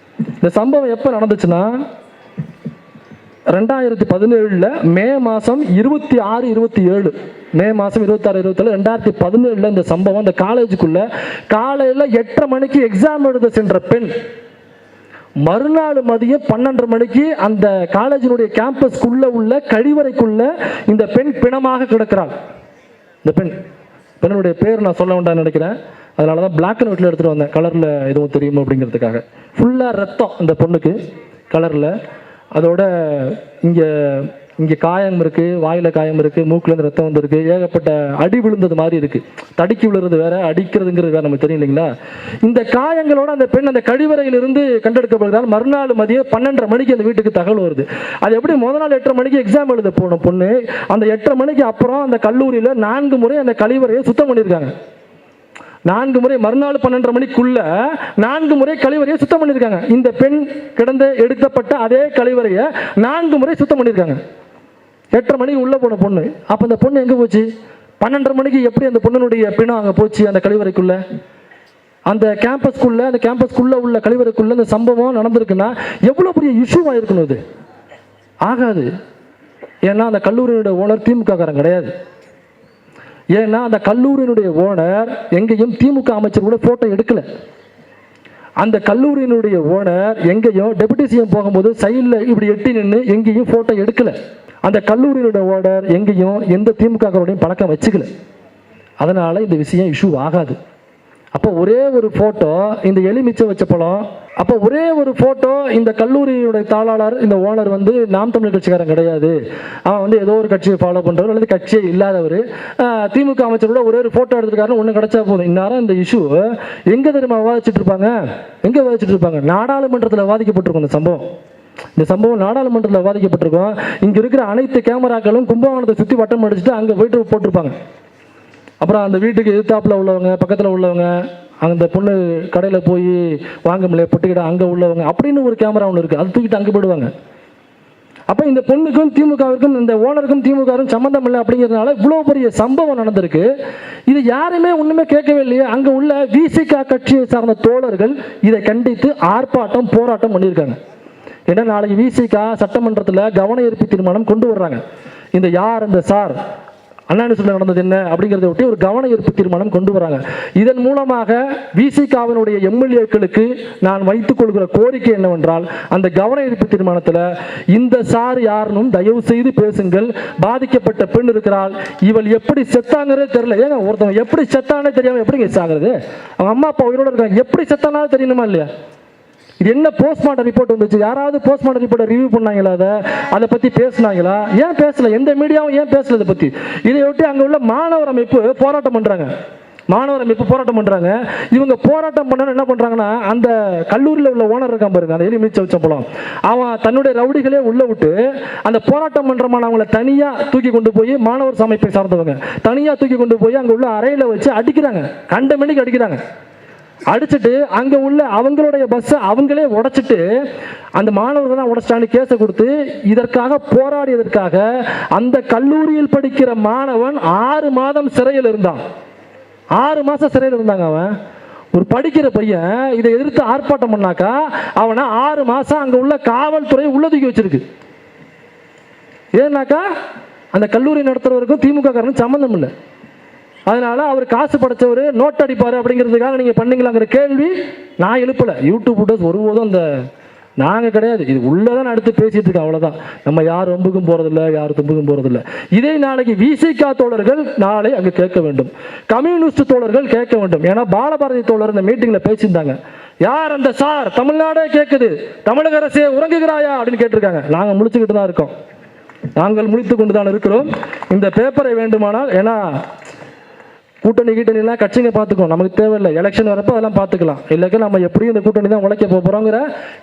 இந்த சம்பவம் எப்போ நடந்துச்சுன்னா 2017 மே மாதம் 26-27 மே மாதம் 26-27 2017 இந்த சம்பவம். அந்த காலேஜுக்குள்ளே காலையில் 8:30 மணிக்கு எக்ஸாம் எழுத சென்ற பெண் மறுநாள் மதியம் 12:30 மணிக்கு அந்த காலேஜினுடைய கேம்பஸ்க்குள்ளே உள்ள கழிவறைக்குள்ள இந்த பெண் பிணமாக கிடக்கிறாள். இந்த பெண்ணுடைய பேர் நான் சொல்ல வேண்டாம்னு நினைக்கிறேன், அதனால தான் பிளாக் அண்ட் ஒயிட்டில் எடுத்துகிட்டு வந்தேன், கலரில் எதுவும் தெரியும் அப்படிங்கிறதுக்காக. ஃபுல்லாக ரத்தம் இந்த பொண்ணுக்கு கலரில். அதோட இங்கே காயம் இருக்குது, வாயில் காயம் இருக்குது, மூக்குலேருந்து ரத்தம் வந்துருக்கு, ஏகப்பட்ட அடி விழுந்தது மாதிரி இருக்குது. தடுக்கி விழுறது வேற, அடிக்கிறதுங்கிறது வேறு, நமக்கு தெரியும் இல்லைங்களா. இந்த காயங்களோட அந்த பெண் அந்த கழிவறையிலிருந்து கண்டெடுக்கப்படுகிறார். மறுநாள் மதியம் 12:30 மணிக்கு அந்த வீட்டுக்கு தகவல் வருது. அது எப்படி முதல் நாள் 8:30 மணிக்கு எக்ஸாம் எழுத போன பொண்ணு அந்த 8:30 மணிக்கு அப்புறம் அந்த கல்லூரியில் 4 முறை அந்த கழிவறையை சுத்தம் பண்ணியிருக்காங்க. 4 முறை, மறுநாள் 12:30 மணிக்குள்ள 4 முறை கழிவறையை சுத்தம் பண்ணியிருக்காங்க. இந்த பெண் கிடந்து எடுக்கப்பட்ட அதே கழிவறையை 4 முறை சுத்தம் பண்ணியிருக்காங்க. 8:30 மணிக்கு உள்ள போன பொண்ணு. அப்போ அந்த பொண்ணு எங்கே போச்சு? 12:30 மணிக்கு எப்படி அந்த பொண்ணுடைய பிணம் அங்கே போச்சு? அந்த கழிவறைக்குள்ள, அந்த கேம்பஸ்குள்ள உள்ள கழிவறைக்குள்ள இந்த சம்பவம் நடந்திருக்குன்னா எவ்வளோ பெரிய இஷ்யூ ஆயிருக்கணும். இது ஆகாது. ஏன்னா அந்த கல்லூரியோட ஓனர் திமுககாரன் கிடையாது. ஏன்னா அந்த கல்லூரியினுடைய ஓனர் எங்கேயும் திமுக அமைச்சர் கூட போட்டோ எடுக்கல. அந்த கல்லூரியினுடைய ஓனர் எங்கேயும் டெபுட்டி சிஎம் போகும்போது சைடில் இப்படி எட்டி நின்று எங்கேயும் போட்டோ எடுக்கல. அந்த கல்லூரியினுடைய ஓனர் எங்கேயும் எந்த திமுகவோடையும் பழக்கம் வச்சுக்கல. அதனால இந்த விஷயம் இஷ்யூ ஆகாது. அப்போ ஒரே ஒரு ஃபோட்டோ இந்த எலுமிச்சை வச்ச பழம், அப்போ ஒரே ஒரு ஃபோட்டோ இந்த கல்லூரியுடைய தாளாளர், இந்த ஓனர் வந்து நாம் தமிழ் கட்சிக்காரன் கிடையாது, அவன் வந்து ஏதோ ஒரு கட்சியை ஃபாலோ பண்ணுறவர் அல்லது கட்சியே இல்லாதவர், திமுக அமைச்சரோட ஒரே ஒரு ஃபோட்டோ எடுத்துருக்காருன்னு ஒன்று கிடச்சா போதும். இந்நேரம் இந்த இஷ்யூ எங்கே தெரியுமா விவாதிச்சுட்டு இருப்பாங்க? நாடாளுமன்றத்தில் விவாதிக்கப்பட்டிருக்கும் இந்த சம்பவம் நாடாளுமன்றத்தில் விவாதிக்கப்பட்டிருக்கோம். இங்கே இருக்கிற அனைத்து கேமராக்களும் கும்பகோணத்தை சுற்றி வட்டம் அடிச்சுட்டு அங்கே போயிட்டு போட்டிருப்பாங்க. அப்புறம் அந்த வீட்டுக்கு எதிர்த்தாப்பில் உள்ளவங்க, பக்கத்தில் உள்ளவங்க, அந்த பொண்ணு கடையில் போய் வாங்க முடியல பொட்டுக்கிட்ட அங்கே உள்ளவங்க அப்படின்னு ஒரு கேமரா ஒன்று இருக்குது, அது தூக்கிட்டு அங்கே போயிடுவாங்க. அப்போ இந்த பொண்ணுக்கும் திமுகவிற்கும் இந்த ஓனருக்கும் திமுகவுக்கும் சம்மந்தம் இல்லை அப்படிங்கிறதுனால இவ்வளோ பெரிய சம்பவம் நடந்திருக்கு. இது யாருமே ஒன்றுமே கேட்கவே இல்லையே. அங்கே உள்ள விசிக கட்சியை சார்ந்த தோழர்கள் இதை கண்டித்து ஆர்ப்பாட்டம் போராட்டம் பண்ணியிருக்காங்க. ஏன்னா நாளைக்கு விசிக சட்டமன்றத்தில் கவன ஈர்ப்பு தீர்மானம் கொண்டு வர்றாங்க. இந்த யார் இந்த சார் அண்ணாநிலையில் நடந்தது என்ன அப்படிங்கிறத ஒட்டி ஒரு கவன ஈர்ப்பு தீர்மானம் கொண்டு வராங்க. இதன் மூலமாக விசிகாவினுடைய எம்எல்ஏக்களுக்கு நான் வைத்துக் கொள்கிற கோரிக்கை என்னவென்றால், அந்த கவன ஈர்ப்பு தீர்மானத்தில் இந்த சார் யாருன்னு தயவு செய்து பேசுங்கள். பாதிக்கப்பட்ட பெண் இருக்கிறாள், இவள் எப்படி செத்தாங்கிறதே தெரியல. ஏங்க ஒருத்தவங்க எப்படி செத்தானே தெரியாம எப்படி சாகுறது? அவங்க அம்மா அப்பா உயிரோட இருக்காங்க, எப்படி செத்தானாலும் தெரியணுமா இல்லையா? இது என்ன போஸ்ட்மார்ட்டம் ரிப்போர்ட் வந்துச்சு? யாராவது போஸ்ட்மார்ட்டம் ரிப்போர்ட்டை ரிவ்யூ பண்ணாங்களா? அதை பற்றி பேசினாங்களா? ஏன் பேசல? எந்த மீடியாவும் ஏன் பேசல இதை பற்றி? இதையொட்டி அங்கே உள்ள மாணவர் அமைப்பு போராட்டம் பண்ணுறாங்க. இவங்க போராட்டம் பண்ண என்ன பண்ணுறாங்கன்னா, அந்த கல்லூரியில் உள்ள ஓனர் இருக்கான் பாருங்க, அந்த எலுமிச்சை வச்ச பழம், அவன் தன்னுடைய ரவுடிகளே உள்ள விட்டு அந்த போராட்டம் பண்ணுறமான அவங்கள தனியாக தூக்கி கொண்டு போய், மாணவர் அமைப்பை சார்ந்தவங்க தனியாக தூக்கி கொண்டு போய் அங்கே உள்ள அறையில் வச்சு அடிக்கிறாங்க. கண்ட மணிக்கு அடிக்கிறாங்க. அடிச்சுட்டு அங்கே உள்ள அவங்களுடைய பஸ்ஸை அவங்களே உடைச்சிட்டு, அந்த மாணவர்கள் தான் உடைச்சிட்டான்னு கேஸை கொடுத்து இதற்காக போராடியதற்காக அந்த கல்லூரியில் படிக்கிற மாணவன் 6 மாதம் சிறையில் இருந்தான். 6 மாதம் சிறையில் இருந்தாங்க. அவன் ஒரு படிக்கிற பையன் இதை எதிர்த்து ஆர்ப்பாட்டம் பண்ணாக்கா அவனை 6 மாதம் அங்கே உள்ள காவல்துறை உள்ளதுக்கி வச்சிருக்கு. ஏன்னாக்கா அந்த கல்லூரி நடத்துறவருக்கும் திமுக காரனுக்கும் சம்மந்தம் இல்லை. அதனால அவர் காசு படைச்சவர் நோட் அடிப்பார் அப்படிங்கிறதுக்காக நீங்கள் பண்ணீங்களாங்கிற கேள்வி நான் எழுப்பலை. யூடியூப் ஃபுட்டர்ஸ் ஒருபோதும் அந்த நாங்கள் கிடையாது, இது உள்ளதான் அடுத்து பேசிட்டு இருக்கோம், அவ்வளோதான். நம்ம யார் ரொம்புக்கும் போகிறதில்ல, யார் தும்புக்கும் போகிறதில்ல. இதே நாளைக்கு விசிக தோழர்கள் நாளை அங்கே கேட்க வேண்டும், கம்யூனிஸ்ட் தோழர்கள் கேட்க வேண்டும். ஏன்னா பாலபாரதி தோழர் இந்த மீட்டிங்கில் பேசியிருந்தாங்க, யார் அந்த சார்? தமிழ்நாடே கேட்குது, தமிழக அரசே உறங்குகிறாயா அப்படின்னு கேட்டிருக்காங்க. நாங்கள் முழிச்சுக்கிட்டு தான் இருக்கோம், நாங்கள் முழித்து கொண்டு தான் இருக்கிறோம். இந்த பேப்பரை வேண்டுமானால், ஏன்னா கூட்டணி கீட்டணிலாம் கட்சிங்க பார்த்துக்கோ, நமக்கு தேவையில்லை. எலெக்ஷன் வரப்போ அதெல்லாம் பார்த்துக்கலாம். இல்லைக்கா நம்ம எப்படியும் இந்த கூட்டணி தான் உழைக்க போகிறோங்கிற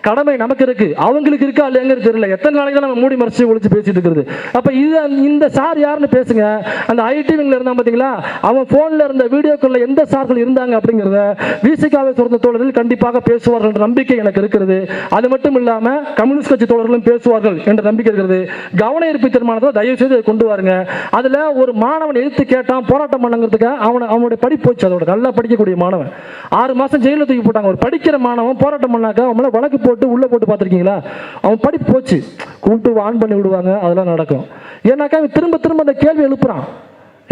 கடமை நமக்கு இருக்கு. அவங்களுக்கு இருக்கா இல்லைங்கிறது தெரியல. எத்தனை நாளைக்கு தான் நம்ம மூடி மறைச்சு ஒழிச்சு பேசிட்டு இருக்கிறது? அப்போ இது இந்த சார் யாருன்னு பேசுங்க. அந்த ஐடி விங்ல இருந்தான் பார்த்தீங்களா, அவன் ஃபோனில் இருந்த வீடியோக்களில் எந்த சார்கள் இருந்தாங்க அப்படிங்கிறத விசிகாவை சேர்ந்த தோழர்கள் கண்டிப்பாக பேசுவார்கள் என்ற நம்பிக்கை எனக்கு இருக்கிறது. அது மட்டும் இல்லாமல் கம்யூனிஸ்ட் கட்சி தோழர்களும் பேசுவார்கள் என்ற நம்பிக்கை இருக்கிறது. கவன ஈர்ப்பு தீர்மானத்தை தயவு செய்து கொண்டு வாருங்க. அதில் ஒரு மாணவன் எதிர்த்து கேட்டான், போராட்டம் பண்ணுங்கிறதுக்கு அவனுடைய படிப்பு போச்சு. அதோட நல்லா படிக்கக்கூடிய மாணவன் 6 மாசம் ஜெயிலில் தூக்கி போட்டாங்க. ஒரு படிக்கிற மாணவன் போராட்டம் பண்ணாக்க அவங்கள வழக்கு போட்டு உள்ள போட்டு பார்த்துருக்கீங்களா? அவன் படிப்பு போச்சு. கூப்பிட்டு ஆன் பண்ணி விடுவாங்க, அதெல்லாம் நடக்கும். ஏன்னாக்கா அவன் திரும்ப திரும்ப அந்த கேள்வி எழுப்புறான்.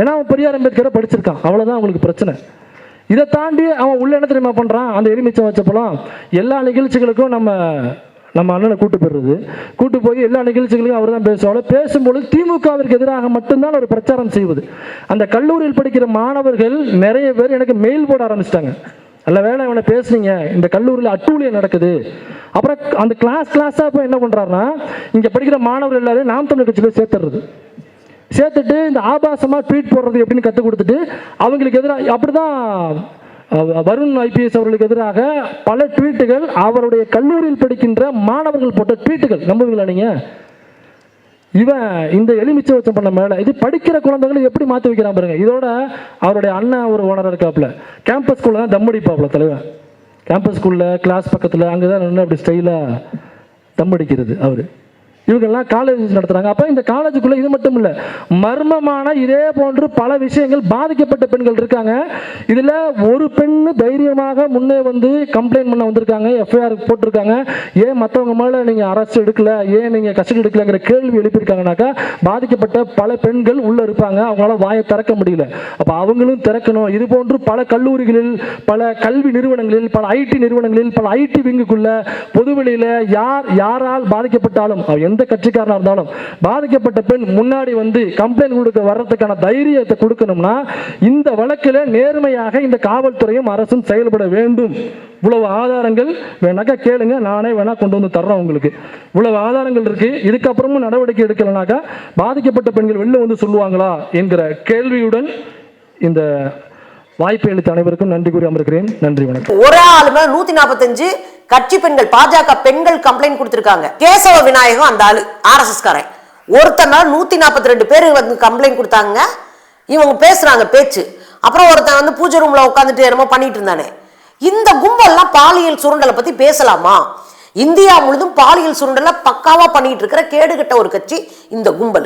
ஏன்னா அவன் பெரியார் அம்பேத்கரை படிச்சிருக்கான், அவ்வளோதான் அவங்களுக்கு பிரச்சனை. இதை தாண்டி அவன் உள்ள என்ன தெரியுமா பண்ணுறான்? அந்த எலுமிச்சம் வச்சப்பலாம் எல்லா நிகழ்ச்சிகளுக்கும் நம்ம அண்ணனை கூட்டு போயிடுறது. கூட்டு போய் எல்லா நிகழ்ச்சிகளையும் அவர் தான் பேசுவாங்க. பேசும்பொழுது திமுகவிற்கு எதிராக மட்டும்தான் ஒரு பிரச்சாரம் செய்வது. அந்த கல்லூரியில் படிக்கிற மாணவர்கள் நிறைய பேர் எனக்கு மெயில் போட ஆரம்பிச்சிட்டாங்க. நல்ல வேலை இவனை பேசுனீங்க, இந்த கல்லூரியில் அட்டூழியம் நடக்குது. அப்புறம் அந்த கிளாஸாக போய் என்ன பண்ணுறாருன்னா, இங்கே படிக்கிற மாணவர்கள் எல்லாரும் நாம் தமிழர் கட்சியில் சேர்த்துட்டு இந்த ஆபாசமாக ட்வீட் போடுறது எப்படின்னு கற்றுக் கொடுத்துட்டு அவங்களுக்கு எதிராக அப்படிதான் வருண் ஐபிஎஸ் அவர்களுக்கு எதிராக பல ட்வீட்டுகள் அவருடைய கல்லூரியில் படிக்கின்ற மாணவர்கள் போட்ட ட்வீட்டுகள். நம்புவீங்களா நீங்க? இவன் இந்த எலுமிச்சை வச்சம் பண்ண மேல இது படிக்கிற குழந்தைகளை எப்படி மாற்றி வைக்கிறான் பாருங்க. இதோட அவருடைய அண்ணன் ஒரு ஓனராக இருக்காப்புல, கேம்பஸ் ஸ்கூலில் தான் தம் அடிப்பாப்புல தலைவன். கேம்பஸ் ஸ்கூலில் கிளாஸ் பக்கத்தில் அங்கே தான் நின்று அப்படி ஸ்டைலாக தம் அடிக்கிறது அவர். இவங்கெல்லாம் காலேஜ் நடத்துகிறாங்க. அப்போ இந்த காலேஜுக்குள்ளே இது மட்டும் இல்லை, மர்மமான இதே போன்று பல விஷயங்கள் பாதிக்கப்பட்ட பெண்கள் இருக்காங்க. இதில் ஒரு பெண் தைரியமாக முன்னே வந்து கம்ப்ளைண்ட் பண்ண வந்திருக்காங்க, எஃப்ஐஆர் போட்டிருக்காங்க. ஏன் மற்றவங்க மேலே நீங்கள் அரெஸ்ட் எடுக்கல, ஏன் நீங்கள் கஸ்டடி எடுக்கலங்கிற கேள்வி எழுப்பியிருக்காங்கனாக்கா பாதிக்கப்பட்ட பல பெண்கள் உள்ளே இருப்பாங்க, அவங்களால வாயை திறக்க முடியல. அப்போ அவங்களும் திறக்கணும். இது போன்று பல கல்லூரிகளில், பல கல்வி நிறுவனங்களில், பல ஐடி நிறுவனங்களில், பல ஐடி விங்குக்குள்ள பொதுவெளியில் யாரால் பாதிக்கப்பட்டாலும், எந்த கட்சிக்காரனா இருந்தாலும் பாதிக்கப்பட்ட பெண் முன்னாடி வந்து கம்ப்ளைண்ட் கொடுக்க வர்றதுக்கான தைரியத்தை கொடுக்கணும்னா இந்த வழக்கில் நேர்மையாக இந்த காவல்துறையும் அரசும் செயல்பட வேண்டும். இவ்வளவு ஆதாரங்கள் வேணாக்கா கேளுங்க, நானே வேணா கொண்டு வந்து தர்றேன் உங்களுக்கு. இவ்வளவு ஆதாரங்கள் இருக்கு, இதுக்கப்புறமும் நடவடிக்கை எடுக்கலனாக்கா பாதிக்கப்பட்ட பெண்கள் வெளில வந்து சொல்லுவாங்களா என்கிற கேள்வியுடன் இந்த வாய்ப்பை அளித்த அனைவருக்கும் நன்றி கூறி அமர்கிறேன். நன்றி, வணக்கம். ஒரே ஆளு மேல 145 கட்சி பெண்கள், பாஜக பெண்கள் கம்ப்ளைண்ட் கொடுத்திருக்காங்க. கேசவ விநாயகம் அந்த ஆளு RSS காரன். ஒருத்தனால 142 பேர் வந்து கம்ப்ளைண்ட் கொடுத்தாங்க. இவங்க பேசுறாங்க பேச்சு. அப்புறம் ஒருத்தன் வந்து பூஜை ரூம்ல உட்காந்துட்டு என்னமோ பண்ணிட்டு இருந்தானே. இந்த கும்பல்லாம் பாலியல் சுரண்டலை பத்தி பேசலாமா? இந்தியா முழுதும் பாலியல் சுரண்டலை பக்காவா பண்ணிட்டு இருக்கிற கேடுகட்ட ஒரு கட்சி இந்த கும்பல்.